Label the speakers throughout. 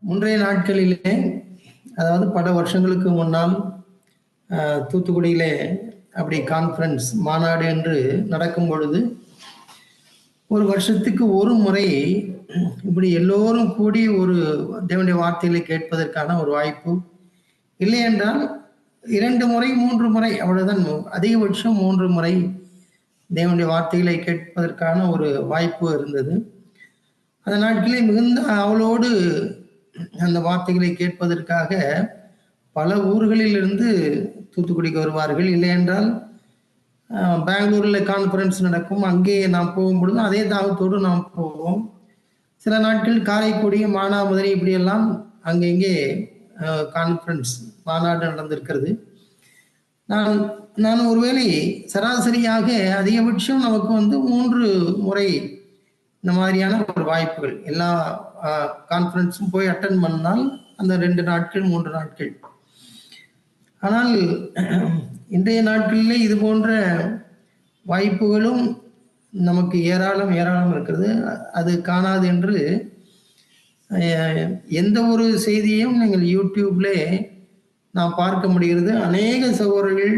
Speaker 1: முன்றைய நாட்களிலே, அதாவது பல வருஷங்களுக்கு முன்னால் தூத்துக்குடியிலே அப்படி கான்ஃபரன்ஸ் மாநாடு என்று நடக்கும் பொழுது, ஒரு வருஷத்துக்கு ஒரு முறை இப்படி எல்லோரும் கூடி ஒரு தேவனுடைய வார்த்தைகளை கேட்பதற்கான ஒரு வாய்ப்பு. இல்லை என்றால் 2 முறை 3 முறை அவ்வளவுதான், அதிகபட்சம் 3 முறை தேவனுடைய வார்த்தைகளை கேட்பதற்கான ஒரு வாய்ப்பு இருந்தது. அந்த நாட்களில் மிகுந்த அவளோடு அந்த வார்த்தைகளை கேட்பதற்காக பல ஊர்களில் இருந்து தூத்துக்குடிக்கு வருவார்கள். இல்லை என்றால் பெங்களூரில் கான்ஃபரன்ஸ் நடக்கும், அங்கே நாம் போகும் பொழுது அதே தாகத்தோடு நாம் போவோம். சில நாட்கள் காரைக்குடி, மானாமதுரை இப்படியெல்லாம் அங்கங்கே கான்ஃபரன்ஸ் மாநாடு நடந்திருக்கிறது. நான் ஒருவேளை சராசரியாக அதிகபட்சம் நமக்கு 3 முறை இந்த மாதிரியான ஒரு வாய்ப்புகள், எல்லா கான்ஃபரன்ஸும் போய் அட்டன் பண்ணால் அந்த 2 நாட்கள் 3 நாட்கள். ஆனால் இன்றைய நாட்களிலே இது போன்ற வாய்ப்புகளும் நமக்கு ஏராளம் இருக்கிறது. அது காணாது என்று எந்த ஒரு செய்தியும் நீங்கள் யூடியூப்ல நாம் பார்க்க முடிகிறது. அநேக சகோதரர்கள்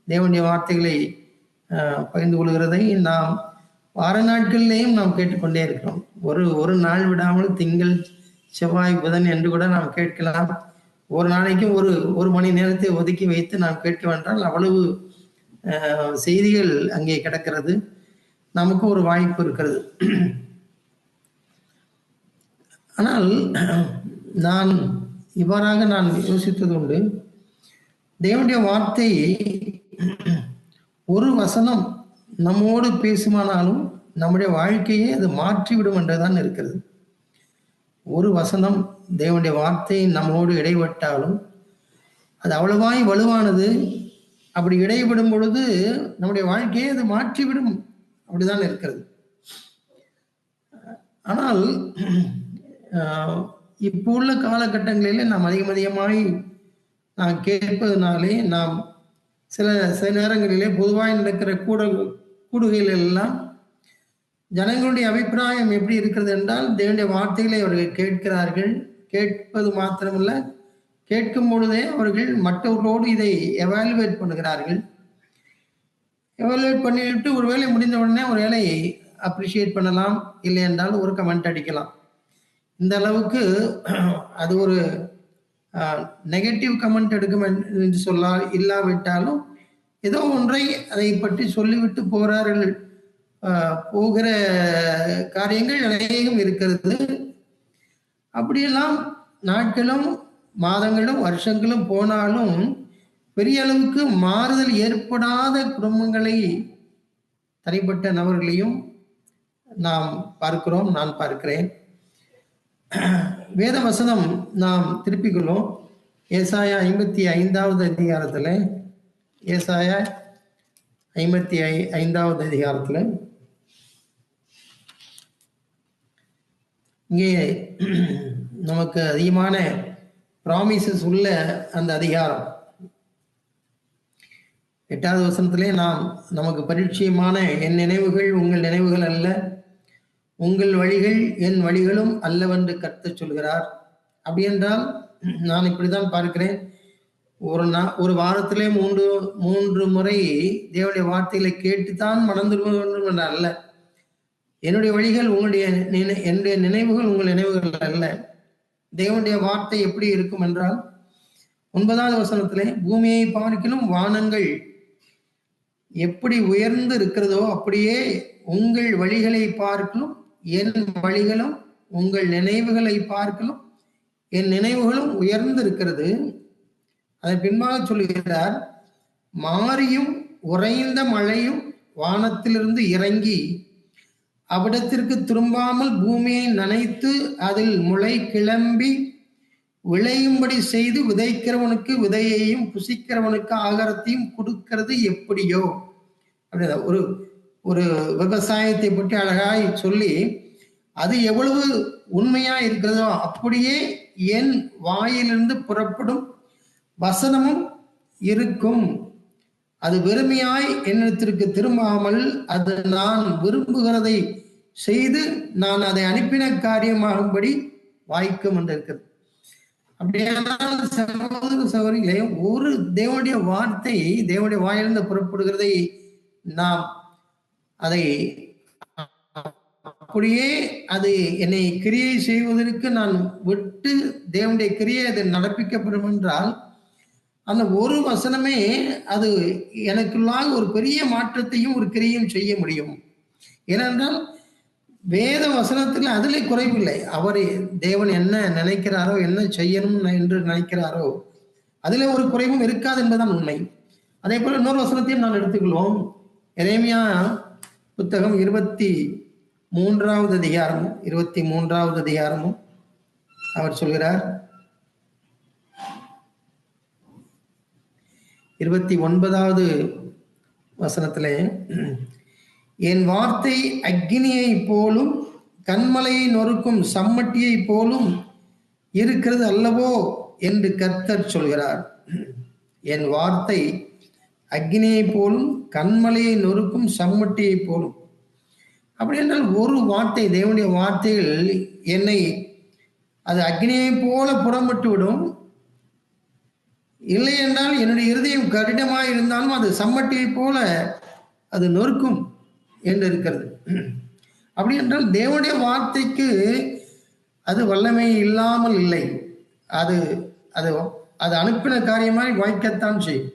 Speaker 1: தேவனுடைய வார்த்தைகளை பகிர்ந்து கொள்கிறதை நாம் வார நாட்களிலேயும் நாம் கேட்டுக்கொண்டே இருக்கிறோம். ஒரு நாள் விடாமல் திங்கள், செவ்வாய், புதன் என்று கூட நாம் கேட்கலாம். ஒரு நாளைக்கு ஒரு மணி நேரத்தை ஒதுக்கி வைத்து நாம் கேட்க வேண்டால் அவ்வளவு செய்திகள் அங்கே கிடக்கிறது. நமக்கு ஒரு வாய்ப்பு இருக்கிறது. ஆனால் இவ்வாறாக நான் யோசித்தது உண்டு. தேவனுடைய வார்த்தை ஒரு வசனம் நம்மோடு பேசுமானாலும் நம்முடைய வாழ்க்கையை அது மாற்றிவிடும் என்றுதான் இருக்கிறது. ஒரு வசனம் தேவனுடைய வார்த்தை நம்மோடு இடைப்பட்டாலும் அது அவ்வளவாய் வலுவானது. அப்படி இடைப்படும் பொழுது நம்முடைய வாழ்க்கையை அது மாற்றிவிடும், அப்படிதான் இருக்கிறது. ஆனால் இப்போ உள்ள காலகட்டங்களிலே நாம் அதிகமாய் நாம் கேட்பதனாலே நாம் சில நேரங்களிலே பொதுவாக நடக்கிற கூடுகைகள் எல்லாம் ஜனங்களுடைய அபிப்பிராயம் எப்படி இருக்கிறது என்றால், தேவனுடைய வார்த்தைகளை அவர்கள் கேட்கிறார்கள். கேட்பது மாத்திரமல்ல, கேட்கும் பொழுதே அவர்கள் மற்றவர்களோடு இதை எவாலுவேட் பண்ணுகிறார்கள். எவாலுவேட் பண்ணிவிட்டு ஒருவேளை முடிந்த உடனே ஒரு வேலையை அப்ரிஷியேட் பண்ணலாம், இல்லை என்றால் ஒரு கமெண்ட் அடிக்கலாம். இந்த அளவுக்கு அது ஒரு நெகட்டிவ் கமெண்ட் எடுக்கும் என்று இல்லாவிட்டாலும் ஏதோ ஒன்றை அதை பற்றி சொல்லிவிட்டு போகிற காரியங்கள் அநேகம் இருக்கிறது. அப்படியெல்லாம் நாட்களும் மாதங்களும் வருஷங்களும் போனாலும் பெரிய அளவுக்கு மாறுதல் ஏற்படாத குடும்பங்களை, தனிப்பட்ட நபர்களையும் நாம் பார்க்கிறோம், நான் பார்க்கிறேன். வேத வசனம் நாம் திருப்பிக்கொள்ளும். ஏசாயா 55வது அதிகாரத்துல, ஏசாயா 55வது அதிகாரத்துல இங்கே நமக்கு அதிகமான ப்ராமிசஸ் உள்ள அந்த அதிகாரம். 8வது வசனத்திலே நமக்கு பரிச்சயமான என் நினைவுகள் உங்கள் நினைவுகள் அல்ல, உங்கள் வழிகள் என் வழிகளும் அல்லவென்று கர்த்தர் சொல்கிறார். அப்படி என்றால் நான் இப்படிதான் பார்க்கிறேன். ஒரு வாரத்திலே 3 முறை தேவனுடைய வார்த்தைகளை கேட்டுத்தான் மணந்துடுவது வேண்டும் என்ற அல்ல. என்னுடைய வழிகள் என்னுடைய நினைவுகள் உங்கள் நினைவுகள் அல்ல. தேவனுடைய வார்த்தை எப்படி இருக்கும் என்றால் 9வது வசனத்திலே, பூமியை பார்க்கிலும் வானங்கள் எப்படி உயர்ந்து இருக்கிறதோ அப்படியே உங்கள் வழிகளை பார்க்கலும் என் வழிகளும் உங்கள் நினைவுகளை பார்க்கலும் என் நினைவுகளும் உயர்ந்து இருக்கிறது. அதன் பின்பாக சொல்லுகிறார், மாரியும் உறைந்த மழையும் வானத்திலிருந்து இறங்கி அவ்விடத்திற்கு திரும்பாமல் பூமியை நனைத்து அதில் முளை கிளம்பி விளையும்படி செய்து விதைக்கிறவனுக்கு விதையையும் புசிக்கிறவனுக்கு ஆகாரத்தையும் கொடுக்கிறது எப்படியோ. அப்படின்னா ஒரு விவசாயத்தை பற்றி அழகாய் சொல்லி அது எவ்வளவு உண்மையா இருக்கிறதோ அப்படியே என் வாயிலிருந்து புறப்படும் வசனமும் இருக்கும். அது வெறுமையாய் என்னிடத்திற்கு திரும்பாமல் அது நான் விரும்புகிறதை செய்து நான் அதை அனுப்பின காரியமாகும்படி வாய்க்கும் என்று இருக்கிறது. அப்படியானால் சகோதர சகோதரிகளே, ஒரு தேவனுடைய வார்த்தை தேவனுடைய வாயிலிருந்து புறப்படுகிறதை நாம் அதை அப்படியே அது என்னை கிரியை செய்வதற்கு நான் விட்டு தேவனுடைய கிரியை அது நடப்பிக்கப்படும் என்றால், அந்த ஒரு வசனமே அது எனக்குள்ளாக ஒரு பெரிய மாற்றத்தையும் ஒரு கிரியையும் செய்ய முடியும். ஏனென்றால் வேத வசனத்தில் அதிலே குறைவில்லை. அவர் தேவன் என்ன நினைக்கிறாரோ, என்ன செய்யணும் என்று நினைக்கிறாரோ, அதிலே ஒரு குறைவும் இருக்காது என்பதுதான் உண்மை. அதே போல இன்னொரு வசனத்தையும் நான் எடுத்துக்கொள்வோம். எரேமியா புத்தகம் 23வது அதிகாரமும் அவர் சொல்கிறார், 29வது வசனத்திலே, என் வார்த்தை அக்னியை போலும் கண்மலையை நொறுக்கும் சம்மட்டியை போலும் இருக்கிறது அல்லவோ என்று கர்த்தர் சொல்கிறார். என் வார்த்தை அக்னியை போலும் கண்மலையை நொறுக்கும் சம்மட்டியை போலும். அப்படி என்றால் ஒரு வார்த்தை, தேவனுடைய வார்த்தைகள் என்னை அது அக்னியை போல புறம்பட்டு விடும். இல்லை என்றால் என்னுடைய இருதயம் கடினமாக இருந்தாலும் அது சம்மட்டியை போல அது நொறுக்கும் என்று இருக்கிறது. அப்படி என்றால் தேவனுடைய வார்த்தைக்கு அது வல்லமை இல்லாமல் இல்லை. அது அது அது அனுப்பின காரியமாய் வாய்க்கத்தான் செய்யும்.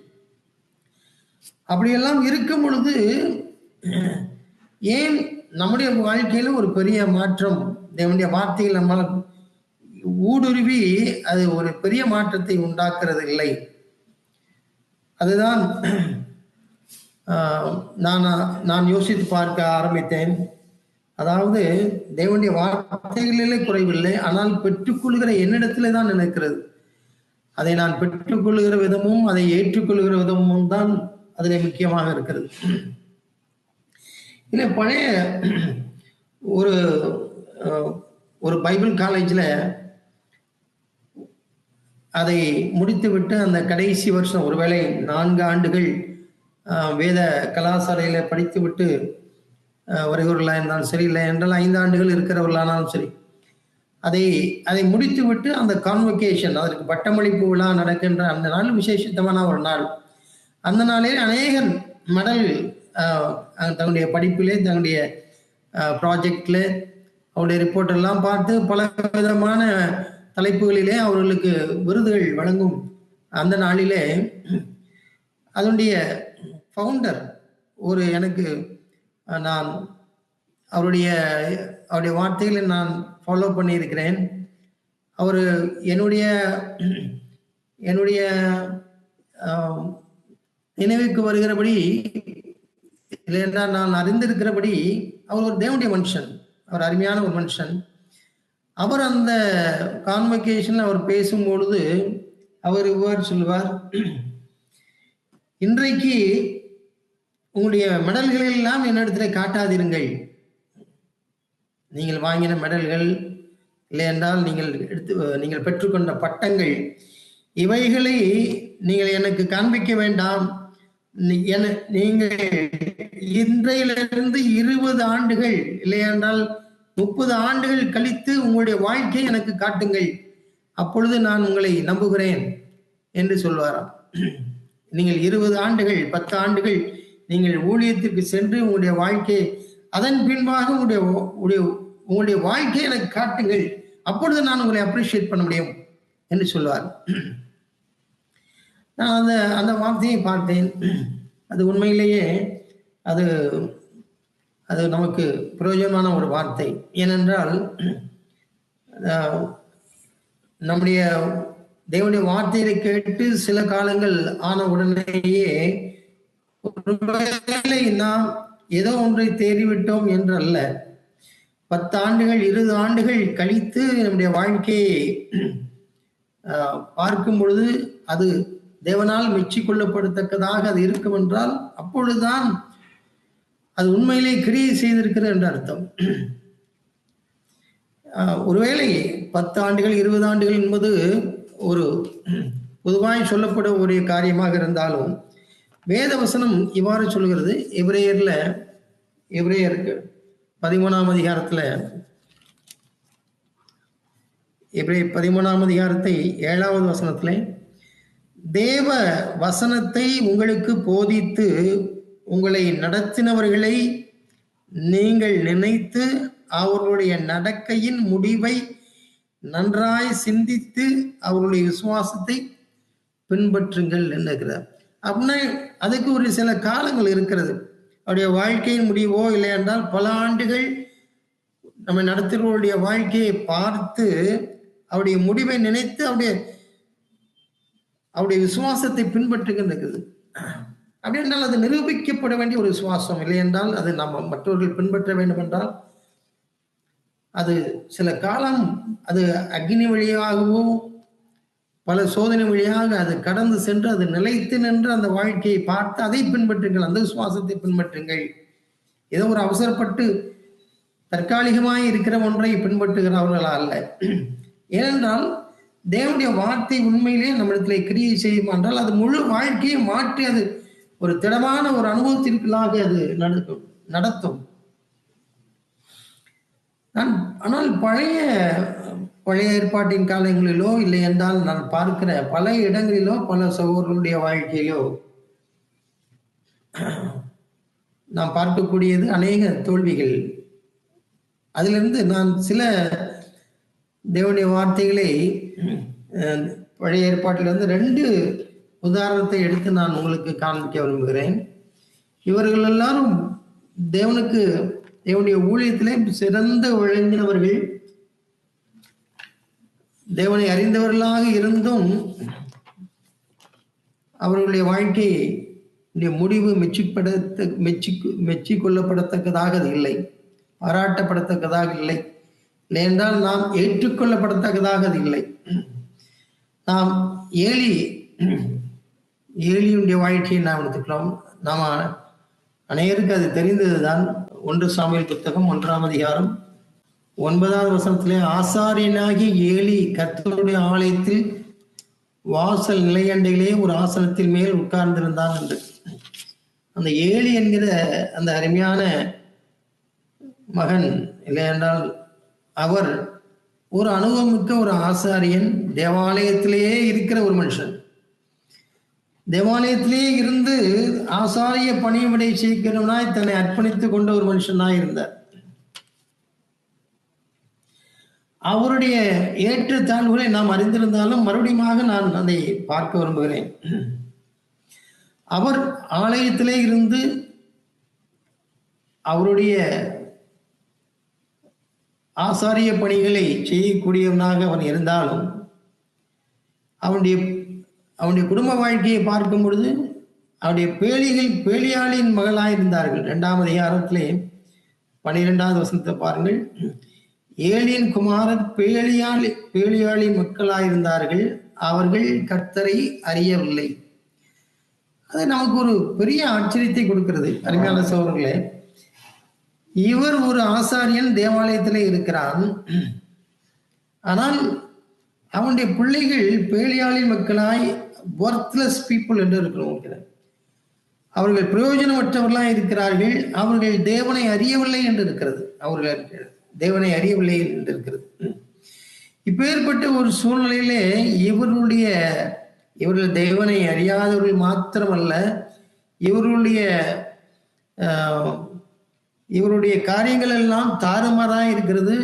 Speaker 1: அப்படியெல்லாம் இருக்கும் பொழுது ஏன் நம்முடைய வாழ்க்கையில ஒரு பெரிய மாற்றம் தேவனுடைய வார்த்தையில் நம்மால் ஊடுருவி அது ஒரு பெரிய மாற்றத்தை உண்டாக்குறது இல்லை? அதுதான் நான் யோசித்து பார்க்க ஆரம்பித்தேன். அதாவது தேவனுடைய வார்த்தைகளிலே குறைவில்லை, ஆனால் பெற்றுக்கொள்கிற என்னிடத்திலே தான் நினைக்கிறது. அதை நான் பெற்றுக்கொள்கிற விதமும் அதை ஏற்றுக்கொள்கிற விதமும் தான் அதிலே முக்கியமாக இருக்கிறது. இல்லை, பழைய ஒரு பைபிள் காலேஜில் அதை முடித்துவிட்டு அந்த கடைசி வருஷம், ஒருவேளை 4 ஆண்டுகள் வேத கலாசாலையில் படித்துவிட்டு வருகிறவர்களாக இருந்தாலும் சரி, இல்லை என்றால் 5 ஆண்டுகள் இருக்கிறவர்களானாலும் சரி, அதை முடித்துவிட்டு அந்த கான்வொகேஷன், அதற்கு பட்டமளிப்பு விழா நடக்கின்ற அந்த நாள் விசேஷித்தமான ஒரு நாள். அந்த நாளில் அநேகர் மெடல் தன்னுடைய படிப்பிலே, தன்னுடைய ப்ராஜெக்டில் அவருடைய ரிப்போர்ட் எல்லாம் பார்த்து பல விதமான தலைப்புகளிலே அவர்களுக்கு விருதுகள் வழங்கும் அந்த நாளிலே அதனுடைய ஃபவுண்டர் எனக்கு நான் அவருடைய வார்த்தைகளை நான் ஃபாலோ பண்ணியிருக்கிறேன். அவர் என்னுடைய நினைவுக்கு வருகிறபடி, இல்லைன்னா நான் அறிந்திருக்கிறபடி, அவர் ஒரு தேவனுடைய மனுஷன், அவர் அருமையான ஒரு மனுஷன். அவர் அந்த கான்வொகேஷன்ல அவர் பேசும்பொழுது அவர் இவ்வாறு சொல்லுவார், இன்றைக்கு உங்களுடைய மெடல்கள் எல்லாம் என்னிடத்துல காட்டாதிருங்கள். நீங்கள் வாங்கின மெடல்கள், இல்லை என்றால் நீங்கள் பெற்றுக்கொண்ட பட்டங்கள், இவைகளை நீங்கள் எனக்கு காண்பிக்க வேண்டாம். நீங்கள் இன்றையிலிருந்து 20 ஆண்டுகள், இல்லை என்றால் 30 ஆண்டுகள் கழித்து உங்களுடைய வாழ்க்கையை எனக்கு காட்டுங்கள், அப்பொழுது நான் உங்களை நம்புகிறேன் என்று சொல்வாராம். நீங்கள் 20 ஆண்டுகள் 10 ஆண்டுகள் நீங்கள் ஊழியத்திற்கு சென்று உங்களுடைய வாழ்க்கையை, அதன் பின்பாக உங்களுடைய வாழ்க்கையை எனக்கு காட்டுங்கள், அப்பொழுது நான் உங்களை அப்ரிஷியேட் பண்ண முடியும் என்று சொல்வார். நான் அந்த வார்த்தையை பார்த்தேன். அது உண்மையிலேயே அது நமக்கு பிரயோஜனமான ஒரு வார்த்தை. ஏனென்றால் நம்முடைய தேவனுடைய வார்த்தையை கேட்டு சில காலங்கள் ஆன உடனேயே ஒருவேளை நாம் ஏதோ ஒன்றை தேடிவிட்டோம் என்று அல்ல, 10 ஆண்டுகள் 20 ஆண்டுகள் கழித்து நம்முடைய வாழ்க்கையை பார்க்கும் பொழுது அது தேவனால் மெச்சிக்கொள்ளப்படத்தக்கதாக அது இருக்கும் என்றால், அப்பொழுதுதான் அது உண்மையிலே கிரியை செய்திருக்கிறது என்று அர்த்தம். ஒருவேளை 10 ஆண்டுகள் 20 ஆண்டுகள் என்பது ஒரு பொதுவாய் சொல்லப்பட ஒரு காரியமாக இருந்தாலும், வேத வசனம் இவ்வாறு சொல்கிறது. எபிரேயருக்கு 13ஆம் அதிகாரத்துல எபிரேயர் 13ஆம் அதிகாரத்தை 7வது வசனத்திலே, தேவ வசனத்தை உங்களுக்கு போதித்து உங்களை நடத்தினவர்களை நீங்கள் நினைத்து அவர்களுடைய நடக்கையின் முடிவை நன்றாய் சிந்தித்து அவர்களுடைய விசுவாசத்தை பின்பற்றுங்கள் என்கிறார். அப்படின்னா அதுக்கு ஒரு சில காலங்கள் இருக்கிறது. அவருடைய வாழ்க்கையின் முடிவோ இல்லை என்றால் பல ஆண்டுகள் நம்ம நடத்துகிறவருடைய வாழ்க்கையை பார்த்து அவருடைய முடிவை நினைத்து அவருடைய விசுவாசத்தை பின்பற்றுகின்றது. அப்படி என்றால் அது நிரூபிக்கப்பட வேண்டிய ஒரு விசுவாசம். இல்லை என்றால் அது நம்ம மற்றவர்கள் பின்பற்ற வேண்டும் என்றால் அது சில காலம் அது அக்னி வழியாகவோ பல சோதனை வழியாக அது கடந்து சென்று அது நிலைத்து நின்று அந்த வாழ்க்கையை பார்த்து அதை பின்பற்றுங்கள், அந்த விசுவாசத்தை பின்பற்றுங்கள். ஏதோ ஒரு அவசரப்பட்டு தற்காலிகமாய் இருக்கிற ஒன்றை பின்பற்றுகிறவர்களா அல்ல. ஏனென்றால் தேவனுடைய வார்த்தை உண்மையிலே நம்மிடத்திலே கிரியை செய்யும் என்றால் அது முழு வாழ்க்கையை மாற்றி அது ஒரு திடமான ஒரு அனுபவத்திற்குள்ளாக அது நடத்தும். ஆனால் பழைய ஏற்பாட்டின் காலங்களிலோ இல்லை என்றால் நான் பார்க்கிற பல இடங்களிலோ பல சகோதரர்களுடைய வாழ்க்கையிலோ நாம் பார்க்கக்கூடியது அநேக தோல்விகள். அதிலிருந்து நான் சில தேவனுடைய வார்த்தைகளை பழைய ஏற்பாட்டிலிருந்து 2 உதாரணத்தை எடுத்து நான் உங்களுக்கு காண்பிக்க விரும்புகிறேன். இவர்கள் எல்லாரும் தேவனுடைய ஊழியத்திலே சிறந்த விளங்கினவர்கள், தேவனை அறிந்தவர்களாக இருந்தும் அவர்களுடைய வாழ்க்கை முடிவு மெச்சிக்கொள்ளப்படத்தக்கதாக இல்லை, பாராட்டப்படத்தக்கதாக இல்லை, இல்லை என்றால் நாம் ஏற்றுக்கொள்ளப்படத்தக்கதாக அது இல்லை. நாம் ஏலியுடைய வாழ்க்கையை நாம் எடுத்துக்கிறோம். நாம் அனைவருக்கு அது தெரிந்ததுதான். 1 சாமுவேல் புத்தகம் 1ஆம் அதிகாரம் 9வது வசனத்திலே, ஆசாரியனாகி ஏலி கர்த்தருடைய ஆலயத்தில் வாசல் நிலையண்டையிலே ஒரு ஆசனத்தின் மேல் உட்கார்ந்திருந்தான் என்று. அந்த ஏலி என்கிற அந்த அருமையான மகன், இல்லை என்றால் அவர் ஒரு அனுபவமிக்க ஒரு ஆசாரியன், தேவாலயத்திலேயே இருக்கிற ஒரு மனுஷன், தேவாலயத்திலேயே இருந்து ஆசாரிய பணிவிடை செய்கிறவனாய் தன்னை அர்ப்பணித்துக் கொண்ட ஒரு மனுஷனாய் இருந்தார். அவருடைய ஏற்றத்தாழ்வுகளை நாம் அறிந்திருந்தாலும் மறுபடியும் நான் அதை பார்க்க விரும்புகிறேன். அவர் ஆலயத்திலே இருந்து அவருடைய ஆசாரிய பணிகளை செய்யக்கூடியவனாக அவன் இருந்தாலும் அவனுடைய குடும்ப வாழ்க்கையை பார்க்கும் பொழுது அவருடைய பேலியாளின் மகளாய் இருந்தார்கள். 2ஆம் அதிகாரத்திலே 12வது வசனத்தை பாருங்கள். ஏலியின் குமாரர் பேலியாளின் மக்களாயிருந்தார்கள், அவர்கள் கர்த்தரை அறியவில்லை. அது நமக்கு ஒரு பெரிய ஆச்சரியத்தை கொடுக்கிறது. அருமையான சகோதரர்களே, இவர் ஒரு ஆசாரியன், தேவாலயத்திலே இருக்கிறான். ஆனால் அவனுடைய பிள்ளைகள் பேலியாளின் மக்களாய் ஒர்த்லெஸ் பீப்புள் என்று இருக்கிறோம். அவர்கள் பிரயோஜனமற்றவர்களாய் இருக்கிறார்கள். அவர்கள் தேவனை அறியவில்லை என்று இருக்கிறது. அவர்கள் தேவனை அறியவில்லை என்று இருக்கிறது. இப்பேற்பட்ட ஒரு சூழ்நிலையிலே இவர்கள் தேவனை அறியாதவர்கள் மாத்திரமல்ல, இவருடைய காரியங்கள் எல்லாம் தாறுமாறாய் இருக்கிறது.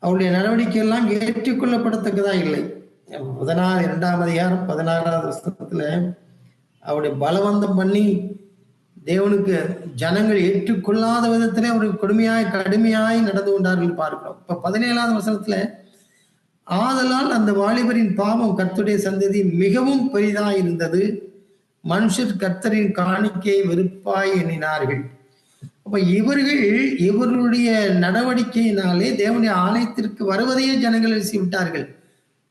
Speaker 1: அவருடைய நடவடிக்கை எல்லாம் ஏற்றுக்கொள்ளப்படத்தக்கதா இல்லை. 2ஆம் அதிகாரம் 16வது வசனத்துல அவருடைய பலவந்தம் பண்ணி தேவனுக்கு ஜனங்கள் ஏற்றுக்கொள்ளாத விதத்திலே அவருக்கு கடுமையாய் நடந்து கொண்டார்கள் பார்க்கிறோம். இப்ப 17வது வசனத்துல, ஆதலால் அந்த வாலிபரின் பாவம் கர்த்தருடைய சந்ததி மிகவும் பெரிதாய் இருந்தது, மனுஷர் கர்த்தரின் காணிக்கையை வெறுப்பாய் எண்ணினார்கள். அப்ப இவர்களுடைய நடவடிக்கையினாலே தேவனுடைய ஆலயத்திற்கு வருவதையே ஜனங்கள் விட்டார்கள்,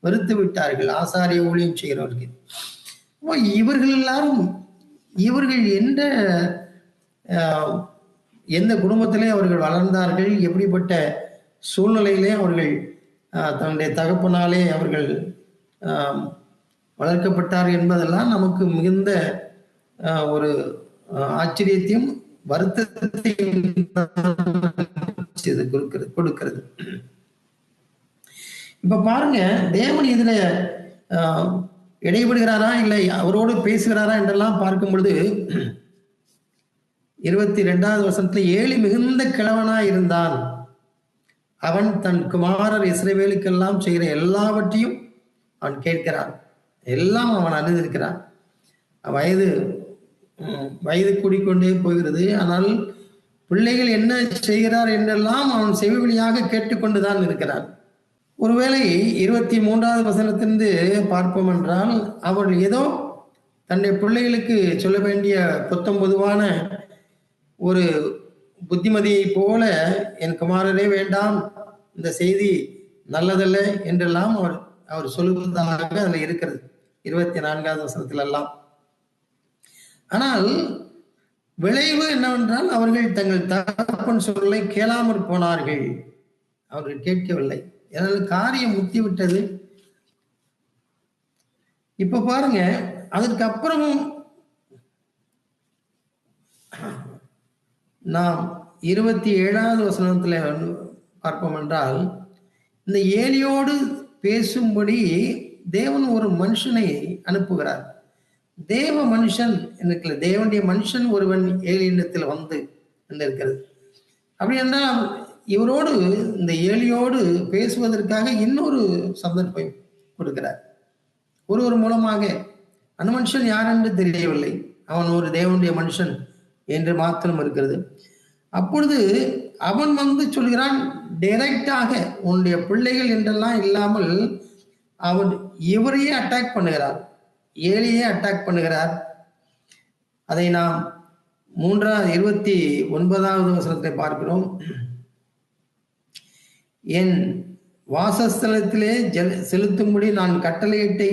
Speaker 1: வெறுத்து விட்டார்கள். ஆசாரிய ஊழியம் செய்கிறவர்கள் இவர்கள் எல்லாரும் எந்த குடும்பத்திலே அவர்கள் வளர்ந்தார்கள், எப்படிப்பட்ட சூழ்நிலையிலே அவர்கள் தன்னுடைய தகப்பனாலே அவர்கள் வளர்க்கப்பட்டார்கள் என்பதெல்லாம் நமக்கு மிகுந்த ஒரு ஆச்சரியத்தையும் வருத்தத்தையும் கொடுக்கிறது. இப்ப பாருங்க, தேவன் இதுல இடைபடுகிறாரா இல்லை அவரோடு பேசுகிறாரா என்றெல்லாம் பார்க்கும் பொழுது 22வது வசனத்துல, ஏழி மிகுந்த கிழவனாய் இருந்தான், அவன் தன் குமாரர் இஸ்ரவேலுக்கெல்லாம் செய்கிற எல்லாவற்றையும் அவன் கேட்கிறான், எல்லாம் அவன் அறிந்திருக்கிறான். வயது வயது கூடிக்கொண்டே போகிறது, ஆனால் பிள்ளைகள் என்ன செய்கிறார் என்றெல்லாம் அவன் செவிவழியாக கேட்டுக்கொண்டுதான் இருக்கிறான். ஒருவேளை 23வது வசனத்திலிருந்து பார்ப்போம் என்றால், அவள் ஏதோ தன்னுடைய பிள்ளைகளுக்கு சொல்ல வேண்டிய பொத்தம் பொதுவான ஒரு புத்திமதியை போல, என் குமாரரே வேண்டாம், இந்த செய்தி நல்லதல்ல என்றெல்லாம் அவர் சொல்லுவதாக அதில் இருக்கிறது 24வது வசனத்தில் எல்லாம். ஆனால் விளைவு என்னவென்றால், அவர்கள் தங்கள் தகப்பன் சொல்லை கேளாமற் போனார்கள், அவர்கள் கேட்கவில்லை. எனது காரியம் முத்திவிட்டது. இப்ப பாருங்க, அதற்கு அப்புறமும் நாம் 27வது வசனத்துல பார்ப்போம் என்றால், இந்த ஏலியோடு பேசும்படி தேவன் ஒரு மனுஷனை அனுப்புகிறார். தேவ மனுஷன் இருக்கிற தேவனுடைய மனுஷன் ஒருவன் ஏலியிடத்தில் வந்து இருக்கிறது. அப்படி என்றால் இவரோடு, இந்த ஏலியோடு பேசுவதற்காக இன்னொரு சந்தர்ப்பம் கொடுக்கிறார் ஒருவர் மூலமாக. அந்த மனுஷன் யார் என்று தெரியவில்லை, அவன் ஒரு தேவனுடைய மனுஷன் என்று மாத்திரம் இருக்கிறது. அப்பொழுது அவன் வந்து சொல்கிறான், டைரக்டாக உன்னுடைய பிள்ளைகள் என்றெல்லாம் இல்லாமல் அவன் இவரையே அட்டாக் பண்ணுகிறார், ஏலியே அட்டாக் பண்ணுகிறார். அதை நாம் 29வது வசனத்தை பார்க்கிறோம். என் வாசஸ்தலத்திலே செலுத்தும்படி நான் கட்டளையிட்ட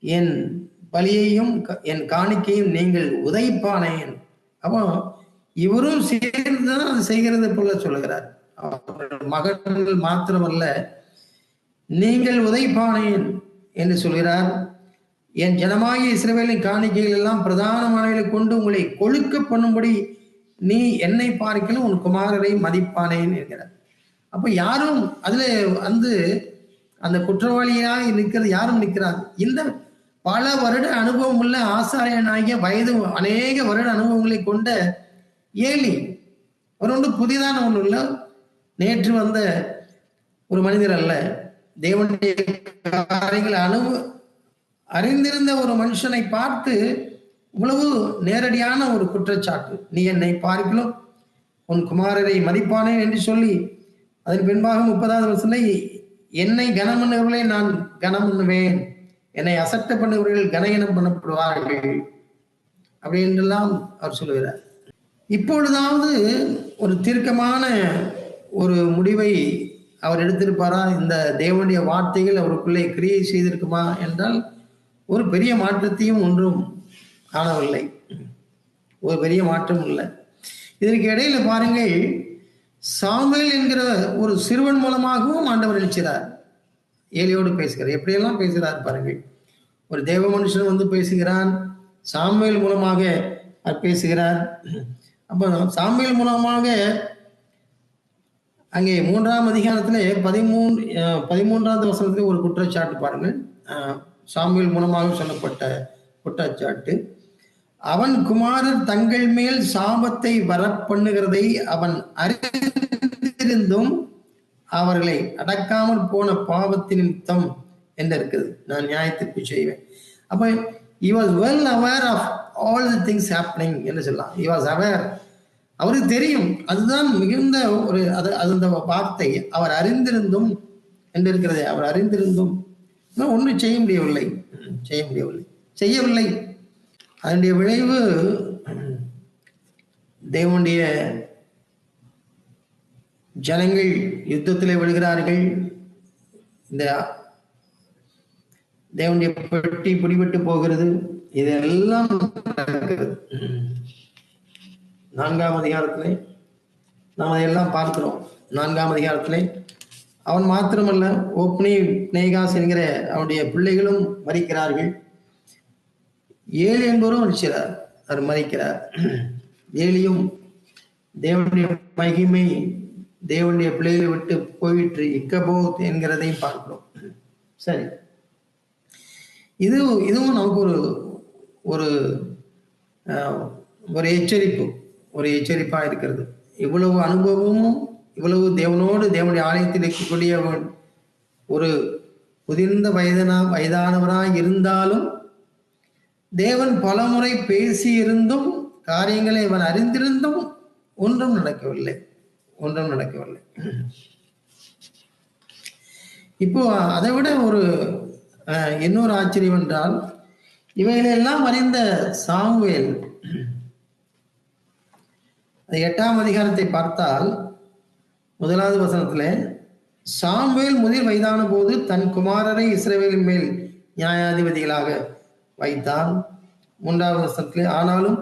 Speaker 1: என் பலியையும் என் காணிக்கையும் நீங்கள் உதைப்பானேன். அப்போ இவரும் சேர்ந்துதான் அது செய்கிறது போல சொல்லுகிறார். மகன்கள் மாத்திரமல்ல, நீங்கள் உதைப்பானேன் என்று சொல்கிறார். என் ஜனமாகிய இஸ்ரவேலின் காணிக்கைகள் எல்லாம் பிரதானமானவர்களை கொண்டு உங்களை கொழுக்க பண்ணும்படி நீ என்னை பார்க்கலும் உன் குமாரரை மதிப்பானேன் என்கிறார். அப்ப யாரும் அதுல வந்து அந்த குற்றவாளியாக நிற்கிறது யாரும் நிற்கிறார். இந்த பல வருட அனுபவம் உள்ள ஆசாரியனாகிய வயது அநேக வருட அனுபவங்களை கொண்ட ஏலி, அவர் ஒன்று புதிதான ஒன்று இல்ல, நேற்று வந்த ஒரு மனிதர் அல்ல, தேவனுடைய காரியங்களை அறிந்திருந்த ஒரு மனுஷனை பார்த்து இவ்வளவு நேரடியான ஒரு குற்றச்சாட்டு, நீ என்னை பார்க்கலும் உன் குமாரரை மதிப்பானே என்று சொல்லி, அதன் பின்பாக 30வது வசனத்தில், என்னை கனம் பண்ணுகிறவர்களை நான் கனம் பண்ணுவேன், என்னை அசட்ட பண்ணுகிறவர்கள் கனகனம் பண்ணப்படுவார்கள் அப்படி என்றெல்லாம் அவர் சொல்லுகிறார். இப்பொழுதாவது ஒரு தீர்க்கமான ஒரு முடிவை அவர் எடுத்திருப்பாரா? இந்த தேவனுடைய வார்த்தைகள் அவருக்குள்ளே கிரியை செய்திருக்குமா என்றால் ஒரு பெரிய மாற்றத்தையும் ஒன்றும் காணவில்லை, ஒரு பெரிய மாற்றம் இல்லை. இதற்கு இடையில பாருங்கள், சாமுவேல் என்கிற ஒரு சிறுவன் மூலமாகவும் ஆண்டவர் நினைச்சார், ஏலியோடு பேசுகிறார். எப்படியெல்லாம் பேசுகிறார் பாருங்கள். ஒரு தேவ மனுஷன் வந்து பேசுகிறான், சாமுவேல் மூலமாக பேசுகிறார். அப்ப சாமுவேல் மூலமாக அங்கே 3ஆம் அதிகாரத்திலே 13வது வசனத்திலே ஒரு குற்றச்சாட்டு பாருங்கள். சாமுவேல் மூலமாக சொல்லப்பட்ட குற்றச்சாட்டு, அவன் குமாரர் தங்கள் மேல் சாபத்தை வரப்பண்ணுகிறதை அவன் அறிந்திருந்தும் அவர்களை அடக்காமல் போன பாவத்தின் நிமித்தம் என்று இருக்குது, நான் நியாயத்திற்கு செய்வேன். அப்ப he was well aware of all the things happening என்று சொல்லலாம். he was aware, அவருக்கு தெரியும். அதுதான் மிகுந்த ஒரு அந்த வார்த்தை, அவர் அறிந்திருந்தும் என்று இருக்கிறது. அவர் அறிந்திருந்தும் ஒன்றும் செய்யவில்லை. அதனுடைய விளைவு தேவனுடைய ஜனங்கள் யுத்தத்திலே விழுகிறார்கள். இந்த தேவனுடைய பெட்டி பிடிபட்டு போகிறது. இதெல்லாம் நடக்கிறது. 4ஆம் அதிகாரத்திலே நாம் அதையெல்லாம் பார்க்கிறோம். 4ஆம் அதிகாரத்திலே அவன் மாத்திரமல்ல, ஓப்னி பினேகாஸ் என்கிற அவனுடைய பிள்ளைகளும் மரிக்கிறார்கள். 7 என்பவரும் நினைச்சார், அவர் மரிக்கிறார். ஏலியும் தேவனுடைய மகிமை தேவனுடைய பிள்ளைகளை விட்டு போயிற்று, இக்கபோத் என்கிறதையும் பார்க்கிறோம். சரி, இதுவும் நமக்கு ஒரு ஒரு எச்சரிப்பா இருக்கிறது. இவ்வளவு அனுபவமும் இவ்வளவு தேவனுடைய ஆலயத்தில் இருக்கக்கூடிய ஒரு முதிர்ந்த வயதானவராய் இருந்தாலும் தேவன் பலமுறை பேசி இருந்தும் காரியங்களை அவன் அறிந்திருந்தும் ஒன்றும் நடக்கவில்லை. இப்போ அதை விட இன்னொரு ஆச்சரியம் என்றால், இவைகளெல்லாம் அறிந்த சாமுவேல் 8ஆம் அதிகாரத்தை பார்த்தால் 1வது வசனத்திலே, சாமுவேல் முதிர் வயதான போது தன் குமாரரை இஸ்ரவேலின் மேல் நியாயாதிபதிகளாக வைத்தான். 3வது வசனத்திலே, ஆனாலும்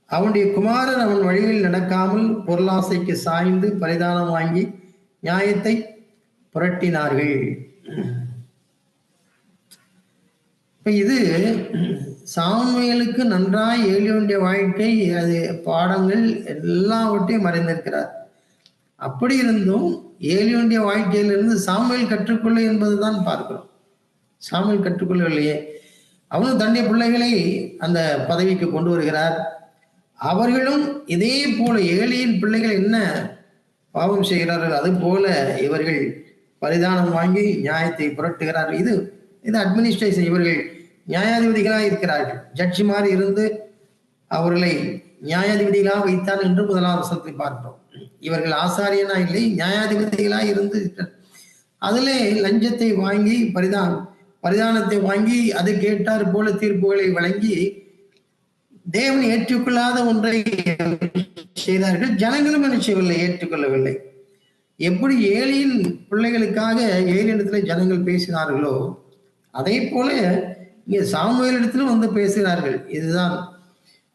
Speaker 1: அவனுடைய குமாரர் அவன் வழியில் நடக்காமல் பொருளாசைக்கு சாய்ந்து பரிதானம் வாங்கி நியாயத்தை புரட்டினார்கள். இப்ப இது சாமுவேலுக்கு நன்றாய் ஏலியோனுடைய வாழ்க்கை, அது பாடங்கள் எல்லாவற்றையும் மறைந்திருக்கிறார். அப்படி இருந்தும் ஏலியோனுடைய வாழ்க்கையிலிருந்து சாமுவேல் கற்றுக்கொள்ள என்பதுதான் பார்க்கிறோம். சாமுவேல் கற்றுக்கொள்ளவில்லையே. அவனும் தன்னுடைய பிள்ளைகளை அந்த பதவிக்கு கொண்டு வருகிறார். அவர்களும் இதே போல ஏலியின் பிள்ளைகள் என்ன பாவம் செய்கிறார்கள், அது போல இவர்கள் பரிதானம் வாங்கி நியாயத்தை புரட்டுகிறார்கள். இது அட்மினிஸ்ட்ரேஷன். இவர்கள் நியாயாதிபதிகளாக இருக்கிறார்கள். ஜட்ஜி மாதிரி இருந்து அவர்களை நியாயாதிபதிகளாக வைத்தான் என்று 1ஆம் வசனத்தை பார்க்கிறோம். இவர்கள் ஆசாரியனா இல்லை, நியாயாதிபதிகளாக இருந்து அதிலே லஞ்சத்தை வாங்கி பரிதானத்தை வாங்கி அதை கேட்டார் போல தீர்ப்புகளை வழங்கி தேவன் ஏற்றுக்கொள்ளாத ஒன்றை செய்தார்கள். ஜனங்களும் என்ன செய்யவில்லை, ஏற்றுக்கொள்ளவில்லை. எப்படி ஏலியின் பிள்ளைகளுக்காக ஏலியிடத்தில் ஜனங்கள் பேசினார்களோ அதே போல இங்கே சாமுவேல் இடத்துல வந்து பேசுகிறார்கள். இதுதான்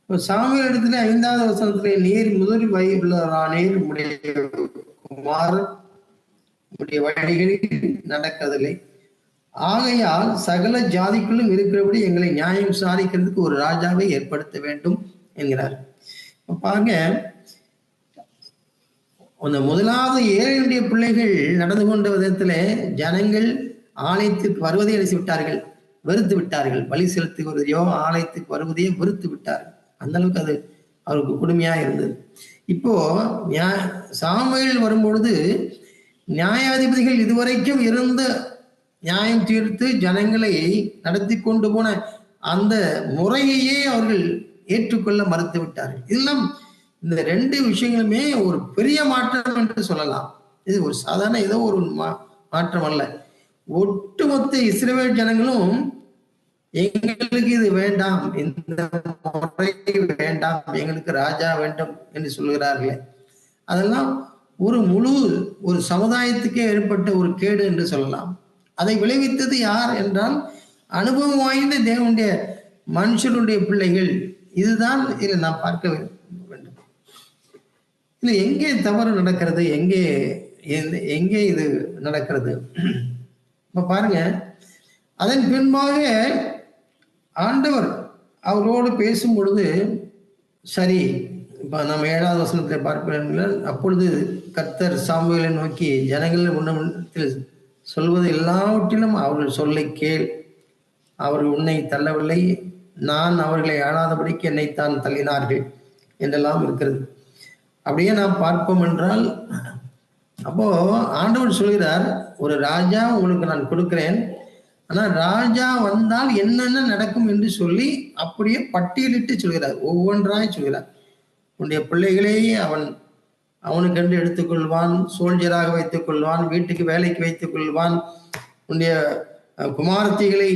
Speaker 1: சாமுவேல் இடத்துல 5வது வசனத்திலே, நீர் முதல் வயதுள்ளவரானீர், உம்முடைய குமாரர் உம்முடைய வழிகளில் நடக்கவில்லை, ஆகையால் சகல ஜாதிக்குள்ளும் இருக்கிறபடி எங்களை நியாயம் விசாரிக்கிறதுக்கு ஒரு ராஜாவை ஏற்படுத்த வேண்டும் என்கிறார். பாருங்க, அந்த 1வது ஏழையுடைய பிள்ளைகள் நடந்து கொண்ட விதத்துல ஜனங்கள் ஆலயத்துக்கு வருவதை விட்டார்கள், வெறுத்து விட்டார்கள். பலி செலுத்துவதையோ ஆலயத்துக்கு வருவதையோ வெறுத்து விட்டார்கள். அந்த அளவுக்கு அது அவருக்கு கொடுமையா இருந்தது. இப்போ சாமுவேல் வரும்பொழுது நியாயாதிபதிகள் இதுவரைக்கும் இருந்த நியாயம் தீர்த்து ஜனங்களை நடத்தி கொண்டு போன அந்த முறையையே அவர்கள் ஏற்றுக்கொள்ள மறுத்து விட்டார்கள். இதெல்லாம் இந்த 2 விஷயங்களுமே ஒரு பெரிய மாற்றம் என்று சொல்லலாம். இது ஒரு சாதாரண ஏதோ ஒரு மாற்றம் அல்ல. ஒட்டுமொத்த இஸ்ரவேல் ஜனங்களும் எங்களுக்கு இது வேண்டாம், இந்த முறை வேண்டாம், எங்களுக்கு ராஜா வேண்டும் என்று சொல்கிறார்களே, அதெல்லாம் ஒரு சமுதாயத்துக்கே ஏற்பட்ட ஒரு கேடு என்று சொல்லலாம். அதை விளைவித்தது யார் என்றால் அனுபவம் வாய்ந்த தேவனுடைய மனுஷனுடைய பிள்ளைகள். இதுதான் இதில் நாம் பார்க்க வேண்டும். இல்லை, எங்கே தவறு நடக்கிறது, எங்கே இது நடக்கிறது? இப்ப பாருங்க, அதன் பின்பாக ஆண்டவர் அவரோடு பேசும் பொழுது, சரி, இப்ப நம்ம 7வது வசனத்தை பார்க்கிறோம். அப்பொழுது கர்த்தர் சாமுவேலை நோக்கி, ஜனங்கள் உன்னத்தில் சொல்வது எல்லாவற்றிலும் அவர்கள் சொல்லை கேள், அவர்கள் உன்னை தள்ளவில்லை, நான் அவர்களை ஆளாதபடிக்கு என்னைத்தான் தள்ளினார்கள் என்றெல்லாம் இருக்கிறது. அப்படியே நாம் பார்ப்போம் என்றால், அப்போ ஆண்டவர் சொல்கிறார், ஒரு ராஜா உங்களுக்கு நான் கொடுக்கிறேன், ஆனா ராஜா வந்தால் என்னென்ன நடக்கும் என்று சொல்லி அப்படியே பட்டியலிட்டு சொல்கிறார். ஒவ்வொன்றாய் சொல்கிறார். உன்னுடைய பிள்ளைகளே அவனுக்கென்று எடுத்துக்கொள்வான், சோல்ஜராக வைத்துக் கொள்வான், வீட்டுக்கு வேலைக்கு வைத்துக் கொள்வான், உன்னுடைய குமாரத்திகளை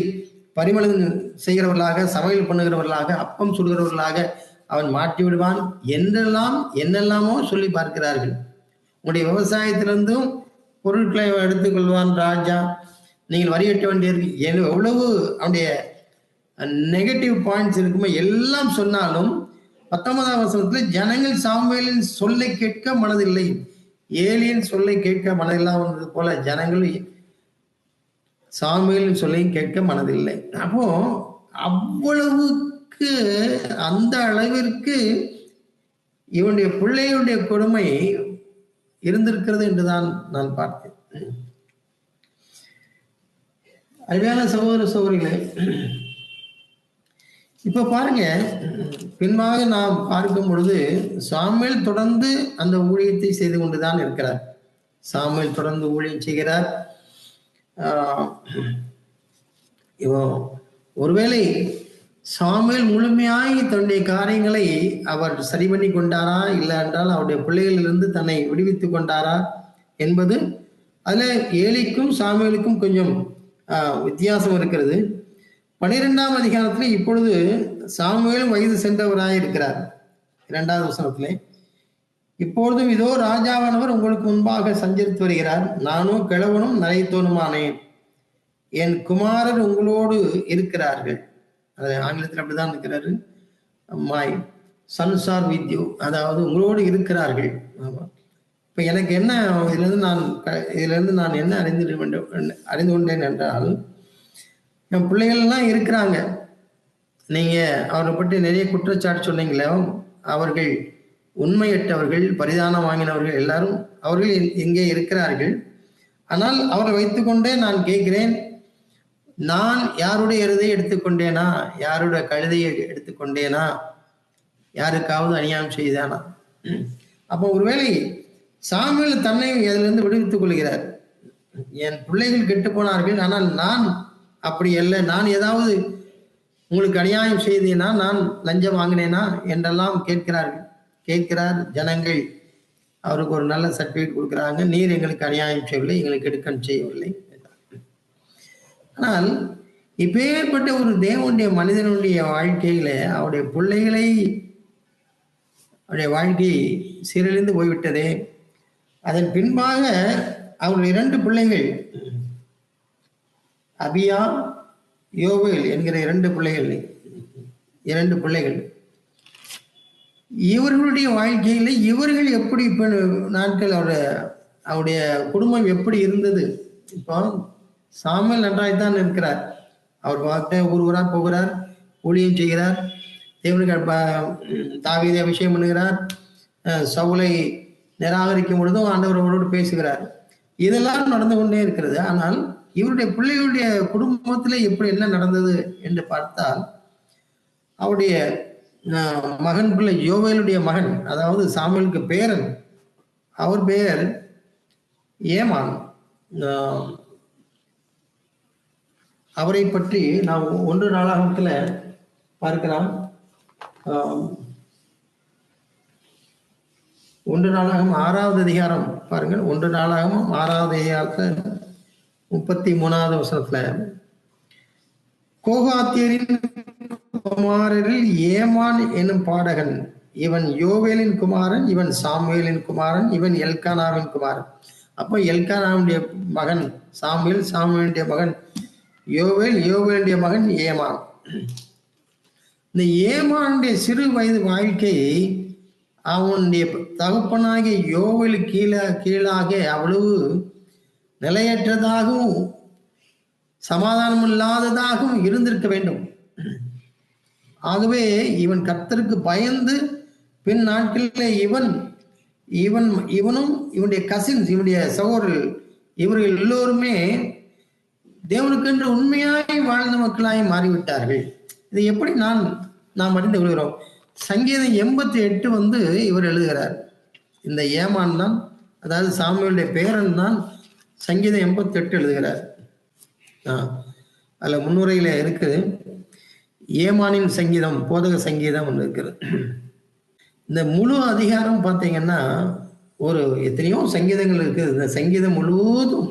Speaker 1: பரிமளம் செய்கிறவர்களாக, சமையல் பண்ணுகிறவர்களாக, அப்பம் சுடுகிறவர்களாக அவன் மாற்றி விடுவான் என்றெல்லாம் என்னெல்லாமோ சொல்லி பார்க்கிறார்கள். உங்களுடைய விவசாயத்திலிருந்தும் பொருட்களை எடுத்துக்கொள்வான் ராஜா, நீங்கள் வரி கட்ட வேண்டியிருக்கு, எவ்வளவு அவனுடைய நெகட்டிவ் பாயிண்ட்ஸ் இருக்குமோ எல்லாம் சொன்னாலும் 19ஆம் வசனத்துல ஜனங்கள் சாமுவேலின் சொல்லை கேட்க மனதில்லை, ஏலியின் சொல்லை கேட்க மனதில்லாதது போல ஜனங்கள் சாமுவேலின் சொல்லையும் கேட்க மனதில்லை. அப்போ அவ்வளவுக்கு, அந்த அளவிற்கு இவனுடைய பிள்ளையுடைய கொடுமை இருந்திருக்கிறது என்றுதான் நான் பார்த்தேன். அருமையான சகோதர சகோதரிகளே, இப்ப பாருங்க, பின்பாக நாம் பார்க்கும் பொழுது சாமுவேல் தொடர்ந்து அந்த ஊழியத்தை செய்து கொண்டுதான் இருக்கிறார். சாமுவேல் தொடர்ந்து ஊழியம் செய்கிறார். ஆஹ் ஒருவேளை சாமுவேல் முழுமையாய் தன்னுடைய காரியங்களை அவர் சரி பண்ணி கொண்டாரா, இல்லை என்றால் அவருடைய பிள்ளைகளிலிருந்து தன்னை விடுவித்துக் கொண்டாரா என்பது அதுல ஏலிக்கும் சாமுவேலுக்கும் கொஞ்சம் வித்தியாசம் இருக்கிறது. 12ஆம் அதிகாரத்திலே இப்பொழுது சாமுவேலும் வயது சென்றவராய் இருக்கிறார். 2வது வசனத்திலே, இப்பொழுதும் இதோ ராஜாவானவர் உங்களுக்கு முன்பாக சஞ்சரித்து வருகிறார், நானும் கிழவனும் நரைத்தோனுமானேன், என் குமாரர் உங்களோடு இருக்கிறார்கள். அது ஆங்கிலத்தில் அப்படிதான் இருக்கிறாரு, my sons R with you, அதாவது உங்களோடு இருக்கிறார்கள். இப்ப எனக்கு என்ன இதிலிருந்து நான் என்ன அறிந்து கொண்டேன் என்றால், என் பிள்ளைகள்லாம் இருக்கிறாங்க. நீங்க அவரை பற்றி நிறைய குற்றச்சாட்டு சொன்னீங்களே, அவர்கள் உண்மையற்றவர்கள், பரிதானம் வாங்கினவர்கள், எல்லாரும் அவர்கள் இங்கே இருக்கிறார்கள். ஆனால் அவரை வைத்துக்கொண்டே நான் கேட்கிறேன், நான் யாருடைய எருதையை எடுத்துக்கொண்டேனா, யாருடைய கழுதையை எடுத்துக்கொண்டேனா, யாருக்காவது அநியாயம் செய்தானா? அப்போ ஒருவேளை சாமுவேல் தன்னை அதிலிருந்து விடுவித்துக் கொள்கிறார். என் பிள்ளைகள் கெட்டு போனார்கள், ஆனால் நான் அப்படி அல்ல, நான் ஏதாவது உங்களுக்கு அநியாயம் செய்தேனா, நான் லஞ்சம் வாங்கினேனா என்றெல்லாம் கேட்கிறார் ஜனங்கள். அவருக்கு ஒரு நல்ல சர்டிபிகேட் கொடுக்குறாங்க, நீர் எங்களுக்கு அநியாயம் செய்யவில்லை, எங்களுக்கு எடுக்கணும் செய்யவில்லை. ஆனால் இப்பேற்பட்ட ஒரு தேவனுடைய மனிதனுடைய வாழ்க்கையில அவருடைய பிள்ளைகளை, அவருடைய வாழ்க்கை சீரழிந்து போய்விட்டதே. அதன் பின்பாக அவருடைய 2 பிள்ளைகள், அபியா, யோவேல் என்கிற 2 பிள்ளைகள், இவர்களுடைய வாழ்க்கையில இவர்கள் எப்படி நாட்கள் அவருடைய குடும்பம் எப்படி இருந்தது? இப்போ சாமுவேல் நன்றாய்த்தான் இருக்கிறார். அவர் பார்த்த ஊர்வராக போகிறார், ஊழியம் செய்கிறார், தேவனுக்கு தாவீதை அபிஷேகம் பண்ணுகிறார், சவுலை நிராகரிக்கும் பொழுதும் ஆண்டவர் அவரோடு பேசுகிறார். இதெல்லாம் நடந்து கொண்டே இருக்கிறது. ஆனால் இவருடைய பிள்ளைகளுடைய குடும்பத்துல எப்படி என்ன நடந்தது என்று பார்த்தால், அவருடைய மகன் பிள்ளை யோவேலுடைய மகன், அதாவது சாமுவேலுக்கு பேரன், அவர் பெயர் ஏமான். அவரை பற்றி நாம் 1 நாளாகமத்துல பார்க்கலாம். 1 நாளாகமம் 6வது அதிகாரம் பாருங்கள். 1 நாளாகமம் 6வது அதிகாரத்துல 33வது வசனத்துல, கோகாத்தியரின் குமாரரில் ஏமான் என்னும் பாடகன், இவன் யோவேலின் குமாரன், இவன் சாமுவேலின் குமாரன், இவன் எல்கானாவின் குமாரன். அப்போ எல்கானாவுடைய மகன் சாமுவேல், சாமுவேலுடைய மகன் யோவேல், யோவேலுடைய மகன் ஏமான். இந்த ஏமானுடைய சிறு வயது வாழ்க்கை அவனுடைய தகப்பனாகிய யோவேல் கீழாக அவ்வளவு நிலையற்றதாகவும் சமாதானம் இல்லாததாகவும் இருந்திருக்க வேண்டும். ஆகவே இவன் கர்த்தருக்கு பயந்து பின் நாட்களில் இவனும் இவனுடைய கசின்ஸ், இவனுடைய சகோதரர்கள், இவர்கள் எல்லோருமே தேவனுக்கென்று உண்மையாய் வாழ்ந்த மக்களாய் மாறிவிட்டார்கள். இதை எப்படி நாம் அறிந்து கொள்கிறோம்? சங்கீதம் 88 இவர் எழுதுகிறார். இந்த ஏமான் தான், அதாவது சாமுவேலுடைய பேரன் தான் சங்கீதம் 88 எழுதுகிறார். அதுல முன்னுரையில இருக்குது ஏமானின் சங்கீதம், போதக சங்கீதம் ஒன்று இருக்கிறது. இந்த முழு அதிகாரம் பார்த்தீங்கன்னா எத்தனையோ சங்கீதங்கள் இருக்குது. இந்த சங்கீதம் முழுவதும்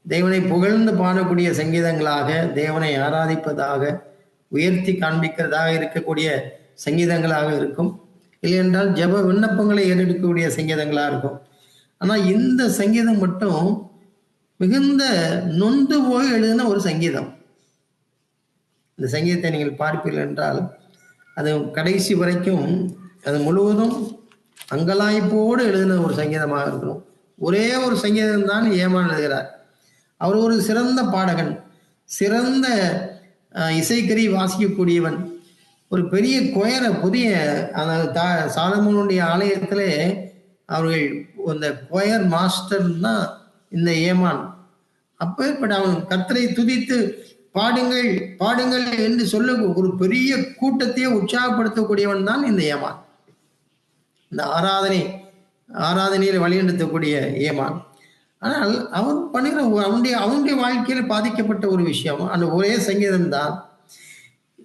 Speaker 1: தேவனை புகழ்ந்து பாடக்கூடிய சங்கீதங்களாக, தேவனை ஆராதிப்பதாக, உயர்த்தி காண்பிக்கிறதாக இருக்கக்கூடிய சங்கீதங்களாக இருக்கும். இல்லை என்றால் ஜெப விண்ணப்பங்களை ஏறெடுக்கக்கூடிய சங்கீதங்களாக இருக்கும். ஆனால் இந்த சங்கீதம் மட்டும் மிகுந்த நொந்து போய் எழுதின ஒரு சங்கீதம். இந்த சங்கீதத்தை நீங்கள் பார்ப்பீர்கள் என்றால் அது கடைசி வரைக்கும் அது முழுவதும் அங்கலாய்ப்போடு எழுதின ஒரு சங்கீதமாக இருக்கணும். ஒரே ஒரு சங்கீதம் தான் ஏமான் எழுதுகிறார். அவர் ஒரு சிறந்த பாடகன், சிறந்த இசைக்கறி வாசிக்கக்கூடியவன், ஒரு பெரிய கொயரை, புதிய சாலமோனுடைய ஆலயத்திலே அவர்கள் இந்த கொயர் மாஸ்டர் தான் இந்த ஏமான். அப்ப அவன் கர்த்தரை துதித்து பாடுங்கள் பாடுங்கள் என்று சொல்ல ஒரு பெரிய கூட்டத்தையே உற்சாகப்படுத்தக்கூடியவன் தான் இந்த ஏமான். இந்த ஆராதனையில் வழிநடத்தக்கூடிய ஏமான். ஆனால் அவன் பண்ணுகிற அவனுடைய வாழ்க்கையில் பாதிக்கப்பட்ட ஒரு விஷயம் அந்த ஒரே சங்கீதம் தான்.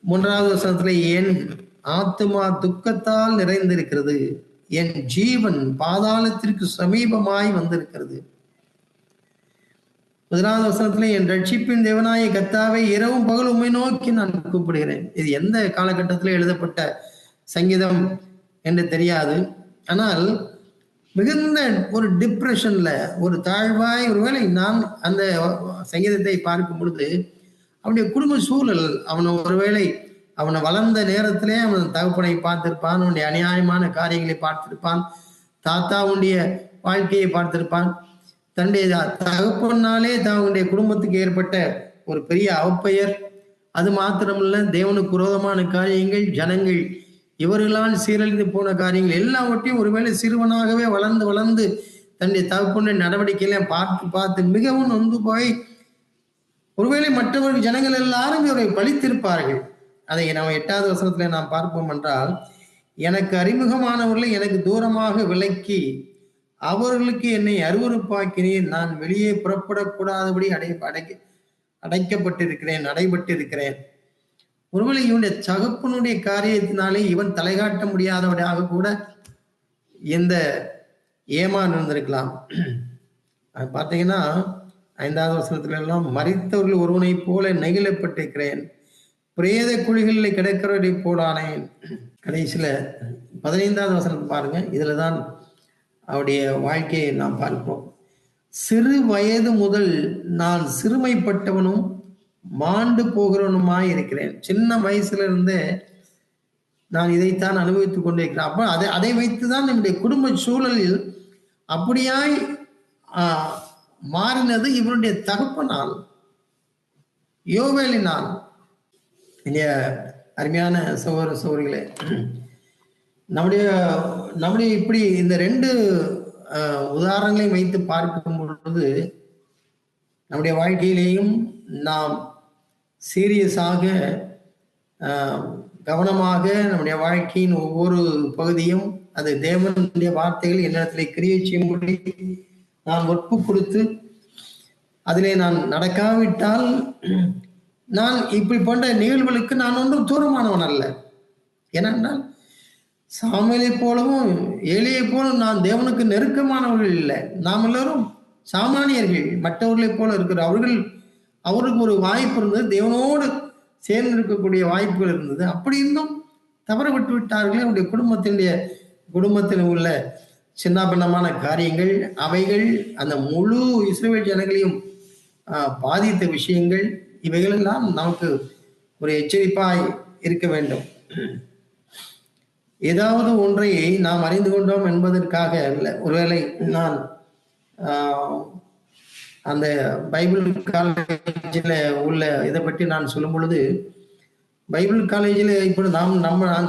Speaker 1: 3வது வசனத்துல, என் ஆத்துமா துக்கத்தால் நிறைந்திருக்கிறது, என் ஜீவன் பாதாளத்திற்கு சமீபமாய் வந்திருக்கிறது. 1வது வசனத்துல, என் ரட்சிப்பின் தேவனாய கர்த்தாவை இரவும் பகல் உம்மை நோக்கி நான் கூப்பிடுகிறேன். இது எந்த காலகட்டத்தில் எழுதப்பட்ட சங்கீதம் என்று தெரியாது. ஆனால் மிகுந்த ஒரு டிப்ரெஷன்ல, ஒரு தாழ்வாய், ஒருவேளை நான் அந்த சங்கீதத்தை பார்க்கும் பொழுது அவனுடைய குடும்ப சூழல், ஒருவேளை அவனை வளர்ந்த நேரத்திலே அவன் தகப்பனை பார்த்திருப்பான், அவனுடைய அநியாயமான காரியங்களை பார்த்திருப்பான், தாத்தாவுடைய வாழ்க்கையை பார்த்திருப்பான், தன்னுடைய தகப்பனாலே தன்னுடைய குடும்பத்துக்கு ஏற்பட்ட ஒரு பெரிய அவப்பெயர், அது மாத்திரமல்ல தேவனுக்கு விரோதமான காரியங்கள், ஜனங்கள் இவர்களால் சீரழிந்து போன காரியங்கள் எல்லாவற்றையும் ஒருவேளை சிறுவனாகவே வளர்ந்து தன்னுடைய தகப்பனுடைய நடவடிக்கையில பார்த்து மிகவும் நொந்து போய் ஒருவேளை மற்றவர்கள் ஜனங்கள் எல்லாரும் இவரை பழித்திருப்பார்கள். அதை நம்ம 8வது வசனத்துல நாம் பார்ப்போம் என்றால், எனக்கு அறிமுகமானவர்களை எனக்கு தூரமாக விலக்கி அவர்களுக்கு என்னை அருவருப்பாக்கினேன், நான் வெளியே புறப்படக்கூடாதபடி அடைபட்டிருக்கிறேன். ஒருவேளை இவனுடைய தகப்பனுடைய காரியத்தினாலே இவன் தலைகாட்ட முடியாதவனாக கூட இந்த ஏமான் இருந்திருக்கலாம். அது பார்த்தீங்கன்னா 5வது வசனத்துல எல்லாம், மரித்தவர்கள் ஒருவனை போல நெகிழப்பட்டிருக்கிறேன், பிரேத குழிகளில் கிடக்கிறவரை போலானேன். கடைசியில 15வது வசனத்தை பாருங்க. இதுலதான் அவருடைய வாழ்க்கையை நாம் பார்ப்போம். சிறு வயது முதல் நான் சிறுமைப்பட்டவனும் மாண்டு போகிறவனுமாய் இருக்கிறேன். சின்ன வயசுல இருந்தே நான் இதைத்தான் அனுபவித்துக் கொண்டிருக்கிறேன். அப்ப அதை வைத்துதான் நம்முடைய குடும்ப சூழலில் அப்படியாய் மாறினது இவருடைய தகப்பனால், யோவேலினால். இங்கே அருமையான சகோதர சகோதரிகளே, நம்முடைய இப்படி இந்த 2 உதாரணங்களையும் வைத்து பார்க்கும் பொழுது நம்முடைய வாழ்க்கையிலேயும் நாம் சீரியஸாக கவனமாக நம்முடைய வாழ்க்கையின் ஒவ்வொரு பகுதியும் அது தேவனுடைய வார்த்தைகள் என்னிடத்திலே கிரியை செய்யும்படி நான் ஒப்பு கொடுத்து அதிலே நான் நடக்காவிட்டால் நான் இப்படி போன்ற நிகழ்வுகளுக்கு நான் ஒன்றும் தூரமானவன் அல்ல. ஏனென்றால் சாமுவேலை போலவும் ஏலியை போலும் நான் தேவனுக்கு நெருக்கமானவர்கள் இல்லை. நாம் எல்லாரும் சாமானியர்கள், மற்றவர்களை போல இருக்கிற அவருக்கு ஒரு வாய்ப்பு இருந்தது, தேவனோடு சேர்ந்து இருக்கக்கூடிய வாய்ப்புகள் இருந்தது. அப்படி இருந்தும் தவற விட்டு விட்டார்கள். அவருடைய குடும்பத்தில் உள்ள சின்னாபின்னமான காரியங்கள், அவைகள் அந்த முழு இஸ்ரவேல் ஜனங்களையும் பாதித்த விஷயங்கள், இவைகளெல்லாம் நமக்கு ஒரு எச்சரிப்பாய் இருக்க வேண்டும். ஏதாவது ஒன்றை நாம் அறிந்து கொண்டோம் என்பதற்காக அல்ல. ஒருவேளை நான் அந்த பைபிள் காலேஜில் உள்ள இதை பற்றி நான் சொல்லும் பொழுது, பைபிள் காலேஜில் இப்படி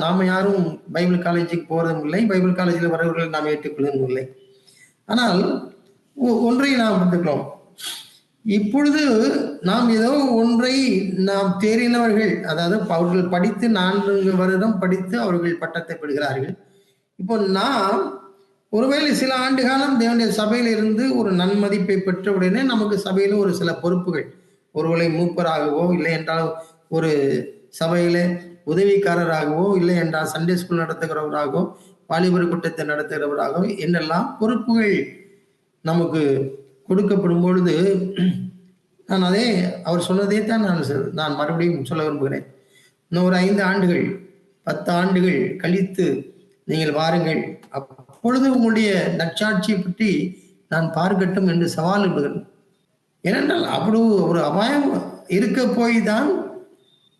Speaker 1: நாம யாரும் பைபிள் காலேஜுக்கு போறதும் இல்லை, பைபிள் காலேஜில் வரவர்களை நாம் ஏற்றுக்கொள்வதும் இல்லை. ஆனால் ஒன்றை நாம் பார்த்துக்கிறோம், இப்பொழுது நாம் ஏதோ ஒன்றை நாம் தேறினவர்கள், அதாவது அவர்கள் படித்து 4 வருடம் படித்து அவர்கள் பட்டத்தை பெறுகிறார்கள். இப்போ நாம் ஒருவேளை சில ஆண்டு காலம் தேவனுடைய சபையில இருந்து ஒரு நன்மதிப்பை பெற்ற உடனே நமக்கு சபையில ஒரு சில பொறுப்புகள், ஒருவேளை மூப்பராகவோ இல்லை என்றால் ஒரு சபையில உதவிக்காரராகவோ இல்லை என்றால் சண்டே ஸ்கூல் நடத்துகிறவராகவோ வாலிபர் கூட்டத்தை நடத்துகிறவராகவோ என்னெல்லாம் பொறுப்புகள் நமக்கு கொடுக்கப்படும் பொழுது நான் அவர் சொன்னதே தான் நான் மறுபடியும் சொல்ல விரும்புகிறேன். இன்னும் ஒரு 5 ஆண்டுகள் 10 ஆண்டுகள் கழித்து நீங்கள் வாருங்கள், அப்பொழுது உங்களுடைய நற்சாட்சியை பற்றி நான் பார்க்கட்டும் என்று சவால் விடுகிறேன். ஏனென்றால் அப்படி ஒரு அபாயம் இருக்க போய் தான்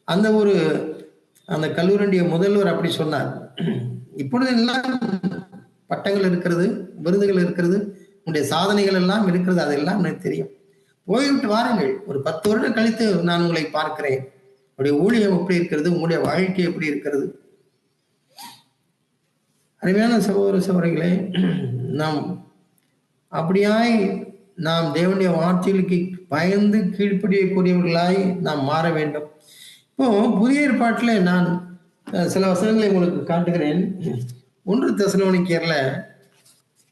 Speaker 1: அந்த கல்லூரியுடைய முதல்வர் அப்படி சொன்னார். இப்பொழுது எல்லாம் பட்டங்கள் இருக்கிறது, விருதுகள் இருக்கிறது, உங்களுடைய சாதனைகள் எல்லாம் இருக்கிறது, அதெல்லாம் எனக்கு தெரியும். போய்விட்டு வாருங்கள், ஒரு 10 வருடம் கழித்து நான் உங்களை பார்க்கிறேன், உங்களுடைய ஊழியம் எப்படி இருக்கிறது, உங்களுடைய வாழ்க்கை எப்படி இருக்கிறது. அருமையான சகோதர சகோதரிகளே, நாம் அப்படியாய் நாம் தேவனுடைய வார்த்தைகளுக்கு பயந்து கீழ்ப்படியக்கூடியவர்களாய் நாம் மாற வேண்டும். இப்போ புதிய ஏற்பாட்டில் நான் சில வசனங்களை உங்களுக்கு காட்டுகிறேன். 1 தெசலோனிக்கேயர்ல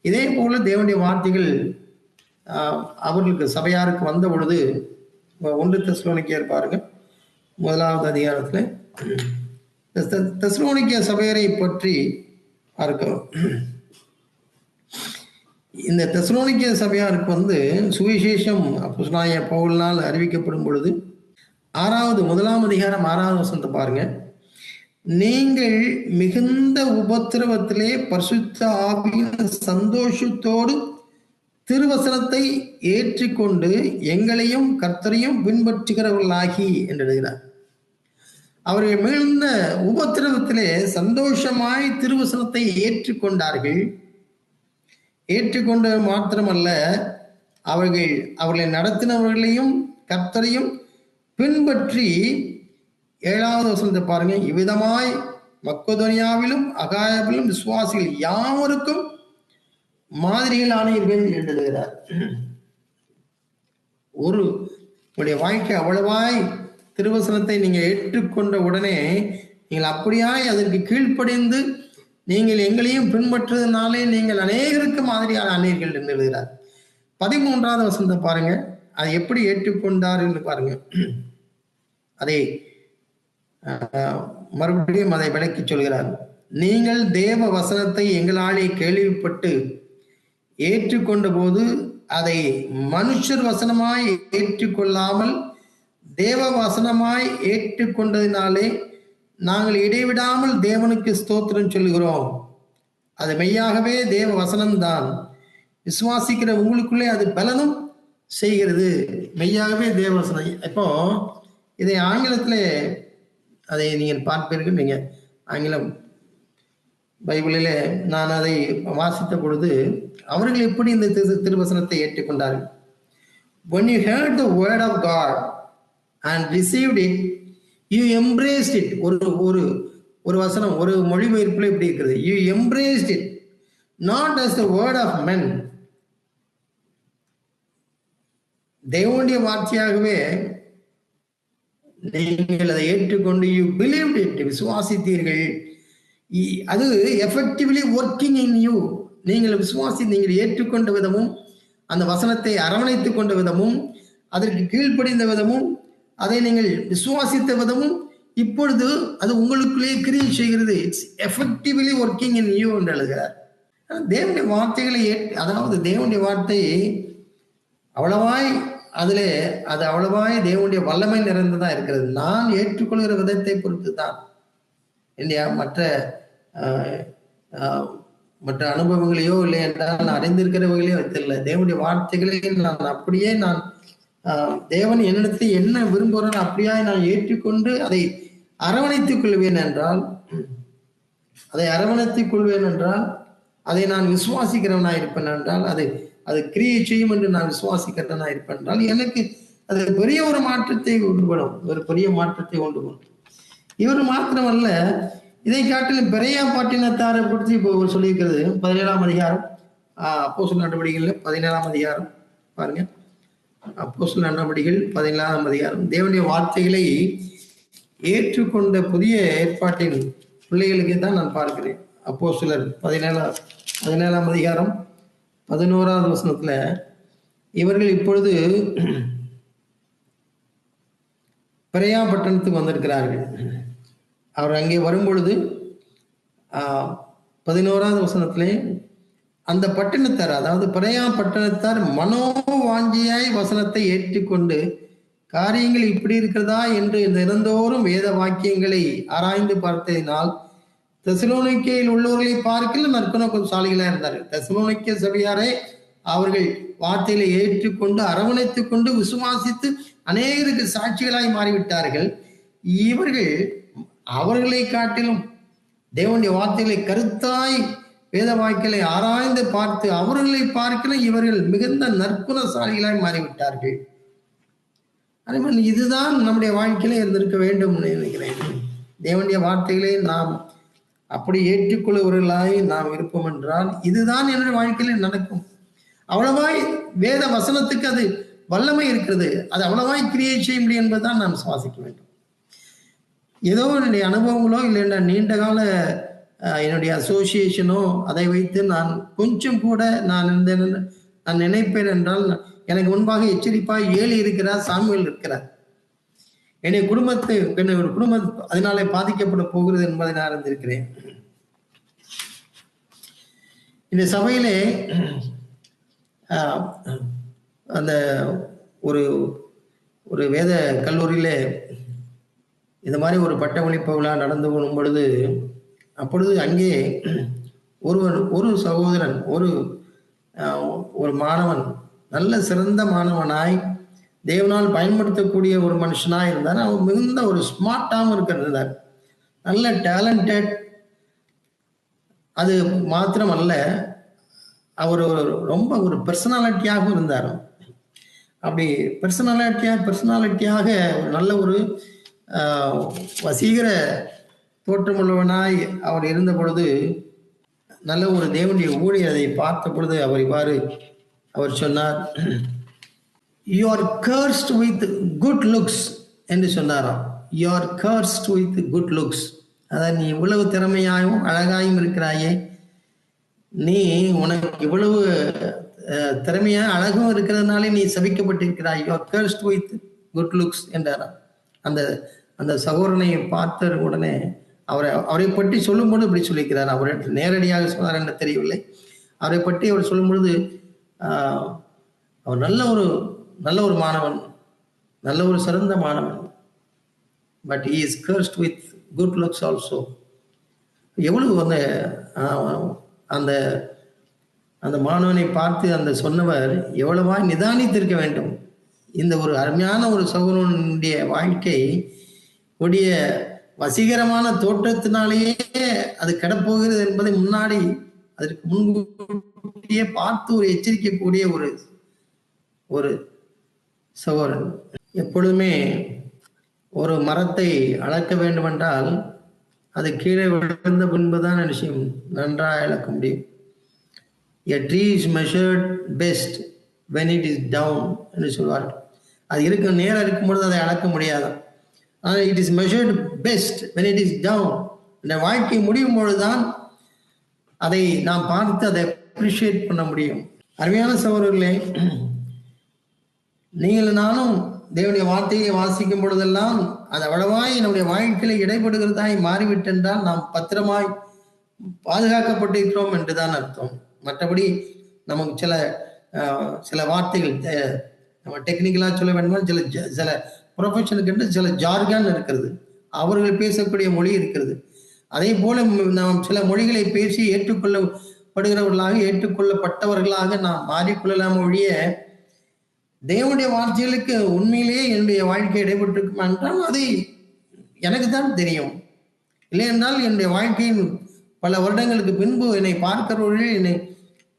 Speaker 1: இதே போல தேவனுடைய வார்த்தைகள் அவர்களுக்கு சபையாருக்கு வந்த பொழுது 1 தெசலோனிக்கேயர் பாருங்க, 1வது அதிகாரத்துல தெசலோனிக்கே சபையரை பற்றி பார்க்கிறோம். இந்த தெசலோனிக்கே சபையாருக்கு சுவிசேஷம் அப்போஸ்தலனாகிய பவுலினால் அறிவிக்கப்படும் பொழுது 1ஆம் அதிகாரம் 6வது வசனத்தை பாருங்க. நீங்கள் மிகுந்த உபத்திரவத்திலே பரிசுத்த ஆவியின் சந்தோஷத்தோடு திருவசனத்தை ஏற்றுக்கொண்டு எங்களையும் கர்த்தரையும் பின்பற்றுகிறவர்களாகி என்று எழுதுகிறார். அவர்கள் மிகுந்த உபத்திரவத்திலே சந்தோஷமாய் திருவசனத்தை ஏற்றுக்கொண்டார்கள். ஏற்றுக்கொண்டு மாத்திரமல்ல, அவர்களை நடத்தினவர்களையும் கர்த்தரையும் பின்பற்றி 7வது வசனத்தை பாருங்க. இவ்விதமாய் மக்கெதோனியாவிலும் அகாயாவிலும் விசுவாசிகள் யாவருக்கும் மாதிரிகள் ஆனீர்கள் என்று எழுதுகிறார். உங்களுடைய வாழ்க்கை அவ்வளவாய் திருவசனத்தை நீங்க ஏற்றுக்கொண்ட உடனே நீங்கள் அப்படியாய் அதற்கு கீழ்ப்படிந்து நீங்கள் எங்களையும் பின்பற்றுவதனாலே நீங்கள் அநேகருக்கு மாதிரியான ஆனீர்கள் என்று எழுதுகிறார். 13வது வசனத்தை பாருங்க. அதை எப்படி ஏற்றுக்கொண்டார் என்று பாருங்க. அதை மறுபடியும் அதை விளக்கி சொல்கிறார். நீங்கள் தேவ வசனத்தை எங்களாலே கேள்விப்பட்டு ஏற்றுக்கொண்ட போது அதை மனுஷர் வசனமாய் ஏற்றுக்கொள்ளாமல் தேவ வசனமாய் ஏற்றுக்கொண்டதினாலே நாங்கள் இடைவிடாமல் தேவனுக்கு ஸ்தோத்திரம் சொல்கிறோம். அது மெய்யாகவே தேவ வசனம்தான். விசுவாசிக்கிற உங்களுக்குள்ளே அது பலனும் செய்கிறது. மெய்யாகவே தேவ வசனம். இப்போ இதை ஆங்கிலத்திலே அதை நீங்கள் பார்ப்பீர்கள். நீங்க ஆங்கிலம் பைபிளிலே நான் அதை வாசித்த பொழுது அவர்கள் எப்படி இந்த திருவசனத்தை ஏற்றுக்கொண்டார்கள்? When you heard the word of God and received it, you embraced it. ஒரு வசனம், ஒரு மொழிபெயர்ப்புல இப்படி இருக்கிறது. You embraced it not as the word of men. தேவனுடைய வார்த்தையாகவே நீங்கள் அதை ஏற்றுக்கொண்டு you believed it, விசுவாசித்தீர்கள். அது எஃபெக்டிவ்லி ஒர்க்கிங் இன் யூ. நீங்கள் நீங்கள் ஏற்றுக்கொண்ட விதமும் அந்த வசனத்தை அரவணைத்துக் கொண்ட விதமும் அதற்கு கீழ்ப்படிந்த விதமும் அதை நீங்கள் விசுவாசித்த விதமும் இப்பொழுது அது உங்களுக்குள்ளே கிரியை செய்கிறது. It's effectively working in you என்று எழுதுகிறார். தேவனுடைய வார்த்தைகளை அதாவது தேவனுடைய வார்த்தை அவ்வளவாய் அது அவ்வளவாய் தேவனுடைய வல்லமை நிறைந்ததா இருக்கிறது. நான் ஏற்றுக்கொள்கிற விதத்தை பொறுத்து தான் இல்லையா, மற்ற அனுபவங்களையோ இல்லை என்றால் நான் அறிந்திருக்கிறவர்களையோ வைத்தில்லை. தேவனுடைய வார்த்தைகளை நான் அப்படியே தேவன் என்னிடத்தில் என்ன விரும்புகிறோம் அப்படியே நான் ஏற்றுக்கொண்டு அதை அரவணைத்துக் கொள்வேன் என்றால் அதை நான் விசுவாசிக்கிறவனாக இருப்பேன் என்றால் அது கிரியை செய்யும் என்று நான் விசுவாசிக்கிறவனாக இருப்பேன் என்றால் எனக்கு அது பெரிய ஒரு மாற்றத்தை உண்டு பண்ணும். இவர் மாத்திரமல்ல, இதை காட்டிலும் பெரிய பாட்டினத்தாரை குறித்து இப்போ சொல்லியிருக்கிறது 17ஆம் அதிகாரம் அப்போஸ்தலர் நடவடிக்கைகள் 17ஆம் அதிகாரம் பாருங்க. அப்போஸ்தலர் நடவடிக்கைகள் 17ஆம் அதிகாரம். தேவனுடைய வார்த்தைகளை ஏற்றுக்கொண்ட புதிய ஏற்பாட்டின் பிள்ளைகளுக்கு தான் நான் பார்க்கிறேன். அப்போஸ்தலர் 17ஆம் அதிகாரம் 11வது வசனத்துல இவர்கள் இப்பொழுது பெரியா பட்டணத்துக்கு வந்திருக்கிறார்கள். அவர் அங்கே வரும்பொழுது 11வது வசனத்திலே அந்த பட்டணத்தார், அதாவது பெரியா பட்டணத்தார் மனோவாஞ்சியாய் வசனத்தை ஏற்றுக்கொண்டு காரியங்கள் இப்படி இருக்கிறதா என்று தினந்தோறும் வேத வாக்கியங்களை ஆராய்ந்து பார்த்ததினால் தெசலோனிக்கேயில் உள்ளவர்களை பார்க்கல நற்குணசாலிகளாக இருந்தார்கள். தெசலோனிக்கே சபையாரை அவர்கள் வார்த்தைகளை ஏற்றுக்கொண்டு அரவணைத்துக் கொண்டு விசுவாசித்து அநேகருக்கு சாட்சிகளாய் மாறிவிட்டார்கள். இவர்கள் அவர்களை காட்டிலும் தேவனுடைய வார்த்தைகளை கருத்தாய் வேத வாக்கியங்களை ஆராய்ந்து பார்த்து அவர்களை பார்க்கல இவர்கள் மிகுந்த நற்குணசாலிகளாய் மாறிவிட்டார்கள். அதேமாதிரி இதுதான் நம்முடைய வாழ்க்கையில இருந்திருக்க வேண்டும் நினைக்கிறேன். தேவனுடைய வார்த்தைகளை நாம் அப்படி ஏற்றுக்கொள்ளுவர்களாய் நாம் இருப்போம் என்றால் இதுதான் என்னுடைய வாழ்க்கையில் நடக்கும். அவ்வளவாய் வேத வசனத்துக்கு அது வல்லமை இருக்கிறது. அது அவ்வளவாய் கிரியை செய்ய முடியும் என்பதுதான் நாம் சுவாசிக்க வேண்டும். ஏதோ என்னுடைய அனுபவங்களோ இல்லை நீண்ட கால என்னுடைய அசோசியேஷனோ அதை வைத்து நான் கொஞ்சம் கூட நான் நினைப்பேன் என்றால், எனக்கு முன்பாக எச்சரிப்பாய் ஏலி இருக்கிறார், சாமுவேல் இருக்கிறார். என்னுடைய குடும்பம் அதனாலே பாதிக்கப்பட போகிறது என்பதை நான் அறிந்திருக்கிறேன். இந்த சபையிலே அந்த ஒரு வேத கல்லூரியிலே இந்த மாதிரி ஒரு பட்டமளிப்பு விழா நடந்து போகும் பொழுது, அப்பொழுது அங்கே ஒரு சகோதரன், ஒரு மாணவன், நல்ல சிறந்த மாணவனாய் தேவனால் பயன்படுத்தக்கூடிய ஒரு மனுஷனாய் இருந்தார். அவன் மிகுந்த ஒரு ஸ்மார்ட்டாகவும் இருக்கிறார், நல்ல டேலண்டட். அது மாத்திரம் அல்ல, அவர் ரொம்ப ஒரு பர்சனாலிட்டியாகவும் இருந்தார். அப்படி பர்சனாலிட்டியாக நல்ல ஒரு வசீகர தோற்றமுள்ளவனாய் அவர் இருந்த பொழுது, நல்ல ஒரு தேவனுடைய ஊழியரை பார்த்த பொழுது அவர் சொன்னார், "You are cursed with good looks" என்று சொன்னாராம். "You are cursed with good looks." அதான், நீ இவ்வளவு திறமையாயும் அழகாயும் இருக்கிறாயே, நீ உனக்கு இவ்வளவு திறமையா அழகும் இருக்கிறதுனாலே நீ சபிக்கப்பட்டிருக்கிறாய். "You are cursed with good looks" என்றாராம். அந்த சகோதரனை பார்த்த உடனே அவரை பற்றி சொல்லும்போது இப்படி சொல்லிக்கிறார். அவர் நேரடியாக சொன்னார் என்று தெரியவில்லை. அவரை பற்றி அவர் சொல்லும் பொழுது, அவர் நல்ல ஒரு மாணவன், நல்ல ஒரு சிறந்த மாணவன், but he is cursed with good looks also. எவ்வளவு அந்த மாணவனை பார்த்து அந்த சொன்னவர் எவ்வளவாய் நிதானித்திருக்க வேண்டும். இந்த ஒரு அருமையான ஒரு சகோதரனுடைய வாழ்க்கை உடைய வசீகரமான தோற்றத்தினாலேயே அது கிடப்போகிறது என்பதை அதற்கு முன்கூட்டியே பார்த்து ஒரு எச்சரிக்கக்கூடிய ஒரு சகோதரன். எப்பொழுதுமே ஒரு மரத்தை அளக்க வேண்டுமென்றால் அது கீழே விழுந்த பின்புதான் விஷயம் நன்றாக அளக்க முடியும். A tree is measured best when it is down என்று சொல்வார்கள். அது நேரம் இருக்கும்பொழுது அதை அளக்க முடியாது. ஆனால் it is measured best when it is down. இந்த வாழ்க்கை முடியும் பொழுதுதான் அதை நாம் பார்த்து அதை அப்ரிஷியேட் பண்ண முடியும். அருமையான சகோதரர்களே, நீங்கள் நானும் தேவனுடைய வார்த்தையை வாசிக்கும் பொழுதெல்லாம் அது அவ்வளவாய் நம்முடைய வாழ்க்கையில இடைப்படுகிறதாய் மாறிவிட்டென்றால் நாம் பத்திரமாய் பாதுகாக்கப்பட்டிருக்கிறோம் என்றுதான் அர்த்தம். மற்றபடி நமக்கு சில வார்த்தைகள், நம்ம டெக்னிக்கலா சொல்ல வேண்டுமால் சில ப்ரொஃபஷனுக்கு என்று சில ஜார்கான் இருக்கிறது, அவர்கள் பேசக்கூடிய மொழி இருக்கிறது. அதே போல நாம் சில மொழிகளை பேசி ஏற்றுக்கொள்ளப்பட்டவர்களாக நாம் மாறிக்கொள்ளலாம் ஒழிய, தேவனுடைய வார்த்தைகளுக்கு உண்மையிலேயே என்னுடைய வாழ்க்கை இடைப்பட்டிருக்குமா என்றால் அது எனக்கு தான் தெரியும். இல்லை என்றால் என்னுடைய வாழ்க்கையின் பல வருடங்களுக்கு பின்பு என்னை பார்க்கிறவர்கள்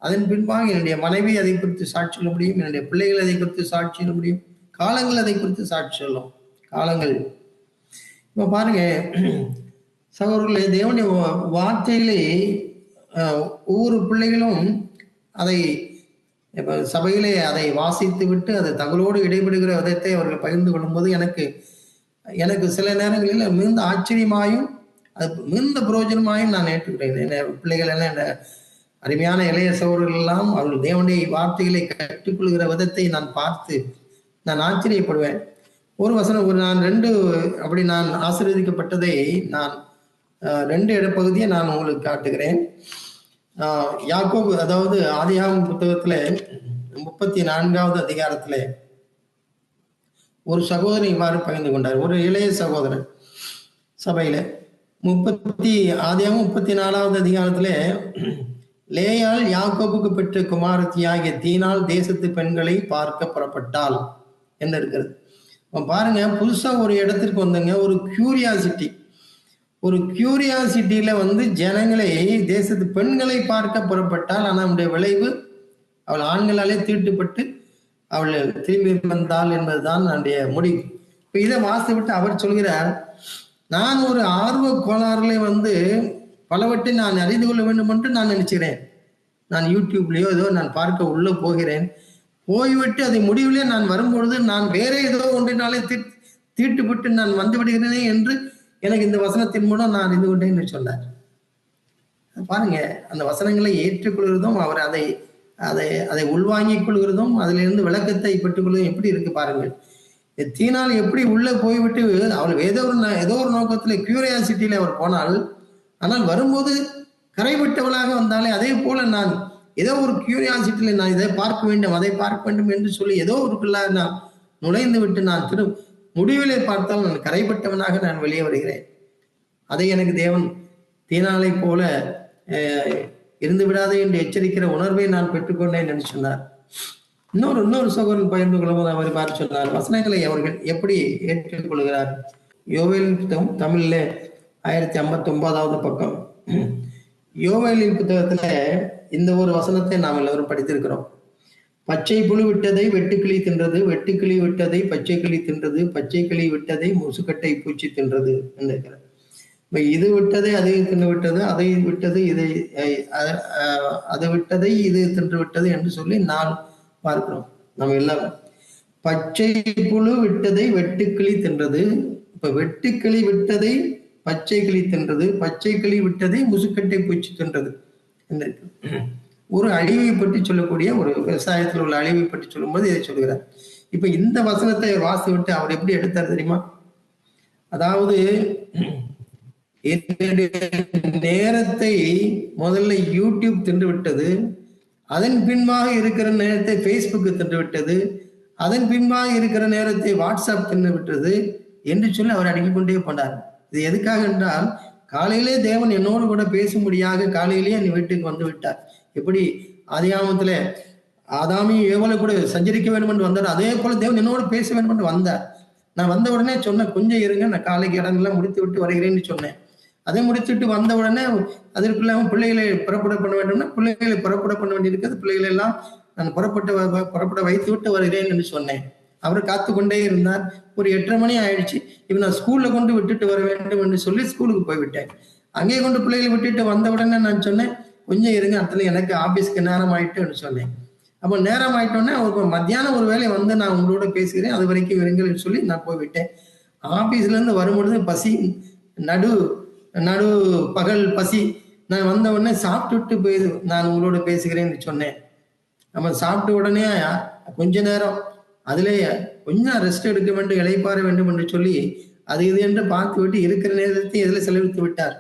Speaker 1: அதன் பின்பாக என்னுடைய மனைவி அதை குறித்து சாட்சி சொல்ல முடியும், என்னுடைய பிள்ளைகள் அதை குறித்து சாட்சி சொல்ல முடியும், காலங்கள் அதை குறித்து சாட்சி சொல்லும். காலங்கள் இப்ப பாருங்க சகோதரர்களே, தேவனுடைய வார்த்தையிலே ஒவ்வொரு பிள்ளைகளும் அதை இப்ப சபையிலே அதை வாசித்து விட்டு அது தங்களோடு இடைபெறுகிற விதத்தை அவர்கள் பகிர்ந்து கொள்ளும்போது எனக்கு சில நேரங்களில் மிகுந்த ஆச்சரியமாயும் அது மிகுந்த பிரயோஜனமாயும் நான் ஏற்றுக்கிறேன். பிள்ளைகள் எல்லாம் அருமையான இளைய சகோதரர்கள் எல்லாம் அவர்கள் தேவனுடைய வார்த்தைகளை கற்றுக்கொள்கிற விதத்தை நான் பார்த்து நான் ஆச்சரியப்படுவேன். ஒரு வசனம் நான் ஆசீர்வதிக்கப்பட்டதை நான் 2 இடப்பகுதியை நான் உங்களுக்கு காட்டுகிறேன். யாக்கோபு, அதாவது ஆதியாகமம் புத்தகத்துல 34வது அதிகாரத்துல ஒரு சகோதரன் இவ்வாறு பகிர்ந்து கொண்டார். ஒரு இளைய சகோதரன் சபையில ஆதியாகமம் 34வது அதிகாரத்துல, லேயாள் யாக்கோபுக்கு பெற்ற குமாரத்தியாகிய தீனால் தேசத்து பெண்களை பார்க்க புறப்பட்டாள் என்று இருக்கிறது. பாருங்க, புதுசா ஒரு இடத்திற்கு வந்தங்க, ஒரு கியூரியாசிட்டியில ஜனங்களை, தேசத்து பெண்களை பார்க்க புறப்பட்டால், ஆனால் அவனுடைய விளைவு அவள் ஆண்களாலே தீட்டுப்பட்டு அவள் திரும்பி வந்தாள் என்பதுதான் என்னுடைய முடிவு. இப்ப இதை வாசித்து விட்டு அவர் சொல்கிறார், நான் ஒரு ஆர்வ கோளாறுல பலவற்றை நான் அறிந்து கொள்ள வேண்டும் என்று நான் நினைக்கிறேன். நான் யூடியூப்லயோ ஏதோ நான் பார்க்க உள்ள போகிறேன். போய்விட்டு அதை முடிவிலே நான் வரும்பொழுது நான் வேற ஏதோ ஒன்றினாலே தீட்டுப்பட்டு நான் வந்து விடுகிறேனே என்று எனக்கு இந்த வசனத்தின் மூலம் நான் அறிந்து கொண்டேன் என்று சொன்னார். பாருங்க, அந்த வசனங்களை ஏற்றுக்கொள்கிறதும் அவர் அதை அதை அதை உள்வாங்கிக் கொள்கிறதும் அதிலிருந்து விளக்கத்தை பெற்றுக்கொள்வதும் எப்படி இருக்கு பாருங்கள். தீனால் எப்படி உள்ள போய்விட்டு அவர் ஏதோ ஒரு நோக்கத்துல கியூரியாசிட்டியில அவர் போனால், ஆனால் வரும்போது கரைவிட்டவளாக வந்தாலே அதே போல நான் ஏதோ ஒரு கியூரியாசிட்டியில நான் இதை பார்க்க வேண்டும் அதை பார்க்க வேண்டும் என்று சொல்லி ஏதோ ஒருக்குள்ள நான் நுழைந்து விட்டு நான் முடிவிலே பார்த்தால் நான் கரைப்பட்டவனாக நான் வெளியே வருகிறேன். அதை எனக்கு தேவன் தீனாலை போல இருந்து விடாதே என்று எச்சரிக்கிற உணர்வை நான் பெற்றுக்கொண்டேன் என்று சொன்னார். இன்னொரு சகோதரன் பகிர்ந்து கொள்ளும்போது அவர் பார்த்து சொன்னார், வசனங்களை அவர்கள் எப்படி ஏற்றுக்கொள்கிறார். யோவேல் தமிழ்ல 1059 பக்கம். யோவேலின் புத்தகத்துல இந்த ஒரு வசனத்தை நாம் எல்லோரும் படித்திருக்கிறோம். பச்சை புழு விட்டதை வெட்டுக்கிளி தின்றது, வெட்டுக்கிளி விட்டதை பச்சை கிளி தின்றது, பச்சை கிளி விட்டதை முசுக்கட்டை பூச்சி தின்றது என்று. இது விட்டதை அதை தின்று விட்டது, அதை விட்டது இதை அதை விட்டதை இது தின்று விட்டது என்று சொல்லி நான் பார்க்கிறோம். நம்ம எல்லாரும் பச்சை புழு விட்டதை வெட்டுக்கிளி தின்றது, இப்ப வெட்டுக்கிளி விட்டதை பச்சை கிளி தின்றது, பச்சை கிளி விட்டதை முசுக்கட்டை பூச்சி தின்றது என்று. ஒரு அழிவை பற்றி சொல்லக்கூடிய ஒரு விவசாயத்தில் உள்ள அழிவை பற்றி சொல்லும்போது இதை சொல்கிறார். இப்ப இந்த வசனத்தை வாசி விட்டு அவர் எப்படி எடுத்தார் தெரியுமா? அதாவது நேரத்தை முதல்ல யூடியூப் தின்று விட்டது, அதன் பின்பாக இருக்கிற நேரத்தை பேஸ்புக் தின்று விட்டது, அதன் பின்பாக இருக்கிற நேரத்தை வாட்ஸ்அப் தின்று விட்டது என்று சொல்லி அவர் அடுக்கிக் கொண்டே போனார். இது எதுக்காக என்றால், காலையிலே தேவன் என்னோடு கூட பேசும்படியாக காலையிலேயே என் வீட்டுக்கு வந்து விட்டார். எப்படி ஆதியாகமத்துல ஆதாமியும் ஏவலை கூட சஞ்சரிக்க வேண்டும் என்று வந்தார், அதே போல தேவன் என்னோடு பேச வேண்டும் என்று வந்தார். நான் வந்த உடனே சொன்னேன், கொஞ்சம் இருங்க, நான் காலைக்கு இடங்கள்லாம் முடித்து விட்டு வருகிறேன்னு சொன்னேன். அதை முடிச்சுட்டு வந்த உடனே அதற்குள்ள பிள்ளைகளை புறப்பட பண்ண வேண்டும்னா பிள்ளைகளை புறப்பட பண்ண வேண்டியிருக்கிறது, பிள்ளைகளை எல்லாம் நான் புறப்பட வைத்து விட்டு வருகிறேன் என்று சொன்னேன். அவர் காத்து கொண்டே இருந்தார். ஒரு 8:30 மணி ஆயிடுச்சு. இப்ப நான் ஸ்கூல்ல கொண்டு விட்டுட்டு வர வேண்டும் என்று சொல்லி ஸ்கூலுக்கு போய்விட்டேன். அங்கே கொண்டு பிள்ளைகளை விட்டுட்டு வந்த உடனே நான் சொன்னேன், கொஞ்சம் இருங்க, அதுல எனக்கு ஆபீஸ்க்கு நேரம் ஆயிட்டுன்னு சொன்னேன். அப்போ நேரம் ஆயிட்டோன்னே மத்தியானம் ஒரு வேளை வந்து நான் உங்களோட பேசுகிறேன், அது வரைக்கும் இருங்கன்னு சொல்லி நான் போய்விட்டேன். ஆபீஸ்ல இருந்து வரும்பொழுது பசி, நடு பகல் பசி. நான் வந்த உடனே சாப்பிட்டுட்டு போய் நான் உங்களோட பேசுகிறேன்னு சொன்னேன். நம்ம சாப்பிட்ட உடனே கொஞ்ச நேரம் அதிலே கொஞ்சம் ரெஸ்ட் எடுக்க வேண்டும், இளைப்பாற வேண்டும் என்று சொல்லி அது இது என்று பார்த்து விட்டு இருக்கிற நேரத்தை இதில் செலவழித்து விட்டார்.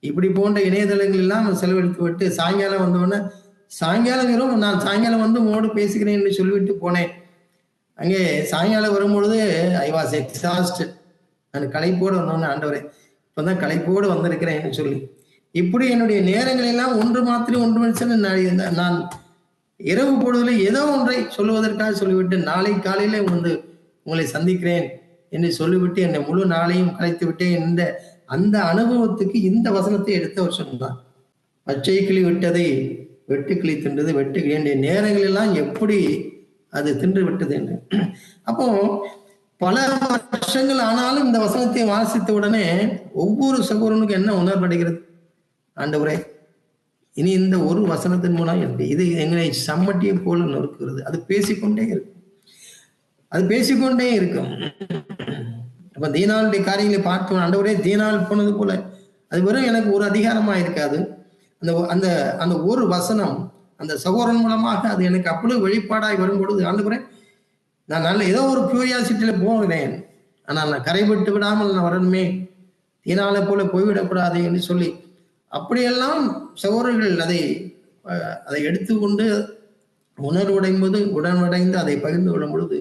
Speaker 1: இப்படி போன்ற இணையதளங்கள் எல்லாம் செலவழித்து விட்டு சாயங்காலம் வந்தவுடனே சாயங்காலம் நான் சாயங்காலம் வந்து உங்களோடு பேசுகிறேன் என்று சொல்லிவிட்டு போனேன். அங்கே சாயங்காலம் வரும்பொழுது ஐ வாஸ் எக்ஸாஸ்டட். நான் களைப்போடு வந்தோன்னு, ஆண்டவரே இப்பதான் களைப்போடு வந்திருக்கிறேன் சொல்லி இப்படி என்னுடைய நேரங்கள் எல்லாம் ஒன்று நான் இரவு பொழுதுல ஏதோ ஒன்றை சொல்லுவதற்காக சொல்லிவிட்டு நாளை காலையில உங்களை சந்திக்கிறேன் என்று சொல்லிவிட்டு என்னை முழு நாளையும் கலைத்து விட்டேன் என்ற அந்த அனுபவத்துக்கு இந்த வசனத்தை எடுத்தவர் சொன்னார். பச்சை கிளி விட்டதை வெட்டுக்கிளி தின்றது, வெட்டுக்கிளி என்ற நேரங்கள் எல்லாம் எப்படி அது தின்று விட்டது என்று. அப்போ பல வருஷங்கள் ஆனாலும் இந்த வசனத்தை வாசித்த உடனே ஒவ்வொரு சகோதரனுக்கும் என்ன உணர்வடைகிறது? ஆண்டவரே, இனி இந்த ஒரு வசனத்தின் மூலம் இது எங்களை சம்மட்டியை போல நொறுக்குகிறது. அது பேசிக்கொண்டே இருக்கும். அப்ப தீனாளுடைய காரியங்களை பார்த்தோம். ஆண்டவரே, தீனால் போனது போல அது வெறும் எனக்கு ஒரு அதிகாரமா இருக்காது. அந்த அந்த ஒரு வசனம் அந்த சகோதரன் மூலமாக அது எனக்கு அப்பொழுது வெளிப்பாடாய் வரும்பொழுது, ஆண்டவரே, நான் நல்ல ஏதோ ஒரு கியூரியாசிட்டியில போகிறேன், ஆனால் நான் கரைபட்டு விடாமல் நான் வரணுமே, தீனாலை போல போய்விடக்கூடாது என்று சொல்லி அப்படியெல்லாம் சகோதரர்கள் அதை எடுத்துக்கொண்டு உணர்வடைந்து அதை பகிர்ந்து கொள்ளும் பொழுது,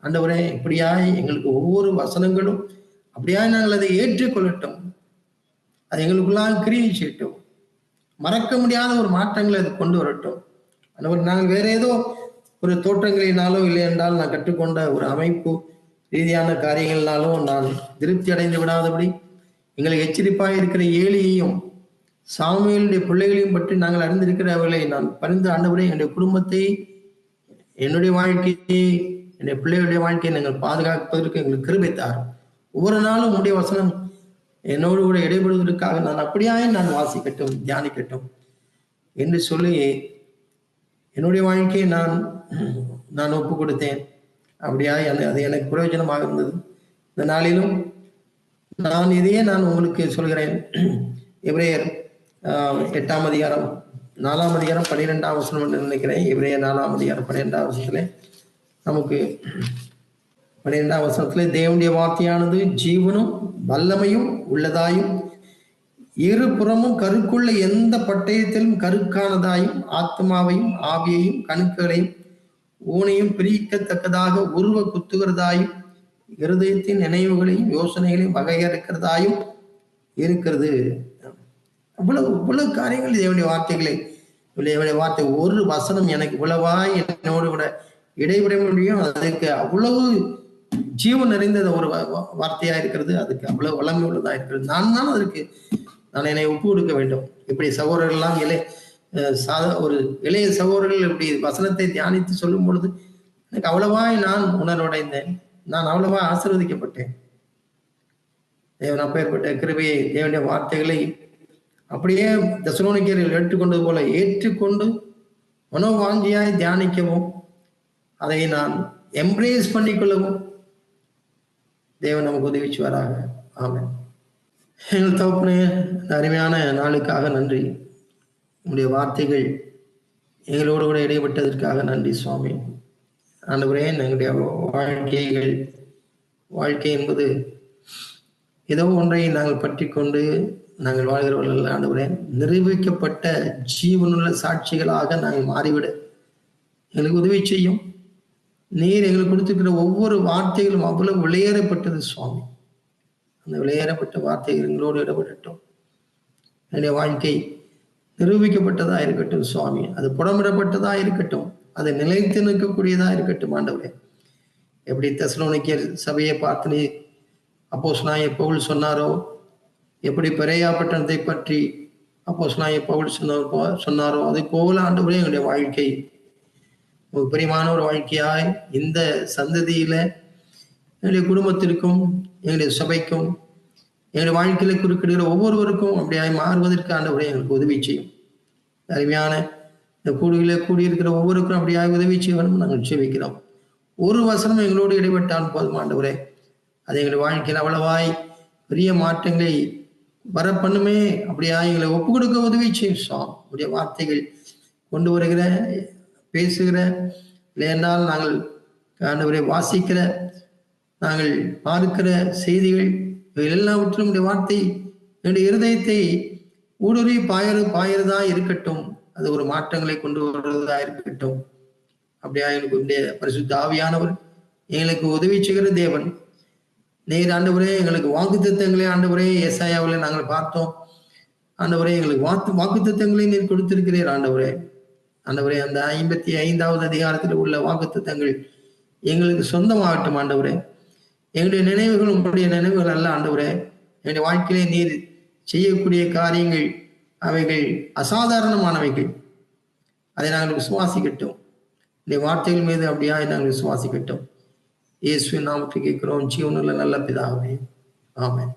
Speaker 1: ஆண்டவரே, இப்படியாய் எங்களுக்கு ஒவ்வொரு வசனங்களும் அப்படியாய் நாங்கள் அதை ஏற்றுக்கொள்ளட்டும், அது எங்களுக்குள்ளாக கிரியை செய்யட்டும், மறக்க முடியாத ஒரு மாற்றங்களை அது கொண்டு வரட்டும். ஆண்டவர், நாங்கள் வேற ஏதோ ஒரு தோற்றங்களினாலோ இல்லை என்றால் நான் கற்றுக்கொண்ட ஒரு அமைப்பு ரீதியான காரியங்கள்னாலோ நான் திருப்தி அடைந்து விடாதபடி எங்களை எச்சரிப்பாக இருக்கிற ஏலியையும் சாமுவேலுடைய பிள்ளைகளையும் பற்றி நாங்கள் அறிந்திருக்கிறவர்களை நான் பரிந்து, ஆண்டவரே, என்னுடைய குடும்பத்தை, என்னுடைய வாழ்க்கையை, என்னுடைய பிள்ளைகளுடைய வாழ்க்கையை நாங்கள் பாதுகாப்பதற்கு எங்களுக்கு கிருபை தாரும். ஒவ்வொரு நாளும் உடைய வசனம் என்னோடு கூட இடைபடுவதற்காக நான் அப்படியாய் நான் வாசிக்கட்டும், தியானிக்கட்டும் என்று சொல்லி என்னுடைய வாழ்க்கையை நான் ஒப்பு கொடுத்தேன். அப்படியாய் அது எனக்கு பிரயோஜனமாக இருந்தது. இந்த நாளிலும் இதையே நான் உங்களுக்கு சொல்கிறேன். எபிரேயர் 8ஆம் அதிகாரம் 4ஆம் அதிகாரம் 12ஆம் வசனம் என்று நினைக்கிறேன். எபிரேயர் 4ஆம் அதிகாரம் 12ஆம் வசனத்திலே நமக்கு 12ஆம் வசனத்திலே தேவனுடைய வார்த்தையானது ஜீவனும் வல்லமையும் உள்ளதாயும் இருபுறமும் கருக்குள்ள எந்த பட்டயத்திலும் கருக்கானதாயும் ஆத்மாவையும் ஆவியையும் கணுக்களையும் ஊனையும் பிரிக்கத்தக்கதாக உருவ குத்துகிறதாயும் இருதயத்தின் நினைவுகளையும் யோசனைகளையும் வகையறுக்கிறதாயும் இருக்கிறது. இவ்வளவு காரியங்கள் தேவனுடைய வார்த்தைகளை, தேவனுடைய வார்த்தை ஒரு வசனம் எனக்கு இவ்வளவாய் என்னோடு கூட இடைவிட முடியும். அதுக்கு அவ்வளவு ஜீவன் நிறைந்த ஒரு வார்த்தையா இருக்கிறது. அதுக்கு அவ்வளவு வளமை உள்ளதா இருக்கிறது. நான் அதற்கு என்னை ஒப்பு கொடுக்க வேண்டும். இப்படி சகோதரர்கள் எல்லாம் ஒரு இளைய சகோதரர்கள் இப்படி வசனத்தை தியானித்து சொல்லும் பொழுது எனக்கு அவ்வளவாய் நான் உணர்வடைந்தேன். நான் அவ்வளவா ஆசீர்வதிக்கப்பட்டேன். தேவன் அப்பேற்பட்ட கிருபையை, தேவனுடைய வார்த்தைகளை அப்படியே தெசலோனிக்கேயர்கள் ஏற்றுக்கொண்டது போல ஏற்றுக்கொண்டு மனோவாஞ்சியாய் தியானிக்கவும் அதை நான் எம்ப்ரேஸ் பண்ணிக்கொள்ளவும் தேவன் நமக்கு உதவிச்சுவாராக. ஆமென். எங்கள் தகப்பனே, அருமையான நாளுக்காக நன்றி. உங்களுடைய வார்த்தைகள் எங்களோடு கூட இடைப்பட்டதற்காக நன்றி சுவாமி. ஆண்டவரே, எங்களுடைய வாழ்க்கை என்பது ஏதோ ஒன்றை நாங்கள் பற்றி கொண்டு நாங்கள் வாழ்கிறவர்கள் ஆண்டவரே, நிரூபிக்கப்பட்ட ஜீவனுள்ள சாட்சிகளாக நாங்கள் மாறிவிட எங்களுக்கு உதவி செய்யும். நீர் எங்களுக்கு கொடுத்திருக்கிற ஒவ்வொரு வார்த்தைகளும் அவ்வளவு விலையேறப்பட்டது சுவாமி. அந்த விலையேறப்பட்ட வார்த்தைகள் எங்களோடு இடப்படட்டும். என்னுடைய வாழ்க்கை நிரூபிக்கப்பட்டதா இருக்கட்டும் சுவாமி. அது புடமிடப்பட்டதா இருக்கட்டும். அது நிலைத்து நிற்கக்கூடியதா இருக்கட்டும் ஆண்டவரே. எப்படி தெசலோனிக்கேயர் சபையை பார்த்து நீ அப்போஸ்தலனாகிய பவுல் சொன்னாரோ, எப்படி பெரேயா பட்டணத்தை பற்றி அப்போஸ்தலனாகிய பவுல் சொன்னாரோ, அது போல ஆண்டவரே எங்களுடைய வாழ்க்கை பிரியமான ஒரு வாழ்க்கையாய் இந்த சந்ததியில எங்களுடைய குடும்பத்திற்கும் எங்களுடைய சபைக்கும் எங்களுடைய வாழ்க்கையில குறுக்கிடுகிற ஒவ்வொருவருக்கும் அப்படியாய் மாறுவதற்கு ஆண்டவரே எங்களுக்கு உதவி செய்யும். அருமையான இந்த கூடியிருக்கிற ஒவ்வொருக்கும் அப்படியாக உதவி செய்யணும் நாங்கள் ஜெபிக்கிறோம். ஒரு வசனம் எங்களோடு இடைப்பட்டால் போதும் ஆண்டவரே, அது எங்களுடைய வாழ்க்கையில் அவ்வளவாய் பெரிய மாற்றங்களை வர பண்ணுமே. அப்படியா எங்களை ஒப்பு கொடுக்க உதவி செய்யும் சுவாமி. உடைய வார்த்தைகள் கொண்டு வருகிற, பேசுகிற, இல்லையென்றால் நாங்கள் ஆண்டவரை வாசிக்கிற, நாங்கள் பார்க்கிற செய்திகள் எல்லாவற்றிலும் உடைய வார்த்தை என்னுடைய இருதயத்தை ஊடுருவி பாயறதா இருக்கட்டும். அது ஒரு மாற்றங்களை கொண்டு வருவதா இருக்கட்டும். அப்படியா எங்களுக்கு பரிசுத்த ஆவியானவர் எங்களுக்கு உதவி செய்கிற தேவன். நீர் ஆண்டவரே எங்களுக்கு வாக்குத்தத்தங்களை ஆண்டவரே ஏசாயாவில் நாங்கள் பார்த்தோம். ஆண்டவரே எங்களுக்கு வாக்குத்தத்தங்களை நீர் கொடுத்திருக்கிறீர் ஆண்டவரே. ஆண்டவரே, அந்த 55வது அதிகாரத்தில் உள்ள வாக்குத்தத்தங்கள் எங்களுக்கு சொந்தமாகட்டும் ஆண்டவரே. எங்களுடைய நினைவுகள் உங்களுடைய நினைவுகள் அல்ல ஆண்டவரே. என்னுடைய வாழ்க்கையிலே நீர் செய்யக்கூடிய காரியங்கள் அவைகள் அசாதாரணமானவைகள். அதை நாங்கள் விசுவாசிக்கட்டும். இந்த வார்த்தைகள் மீது அப்படியா நாங்கள் விசுவாசிக்கட்டும். இயேசுவின் நாமத்தில் கேட்கிறோம் ஜீவனுள்ள நல்ல பிதாவே. ஆமென்.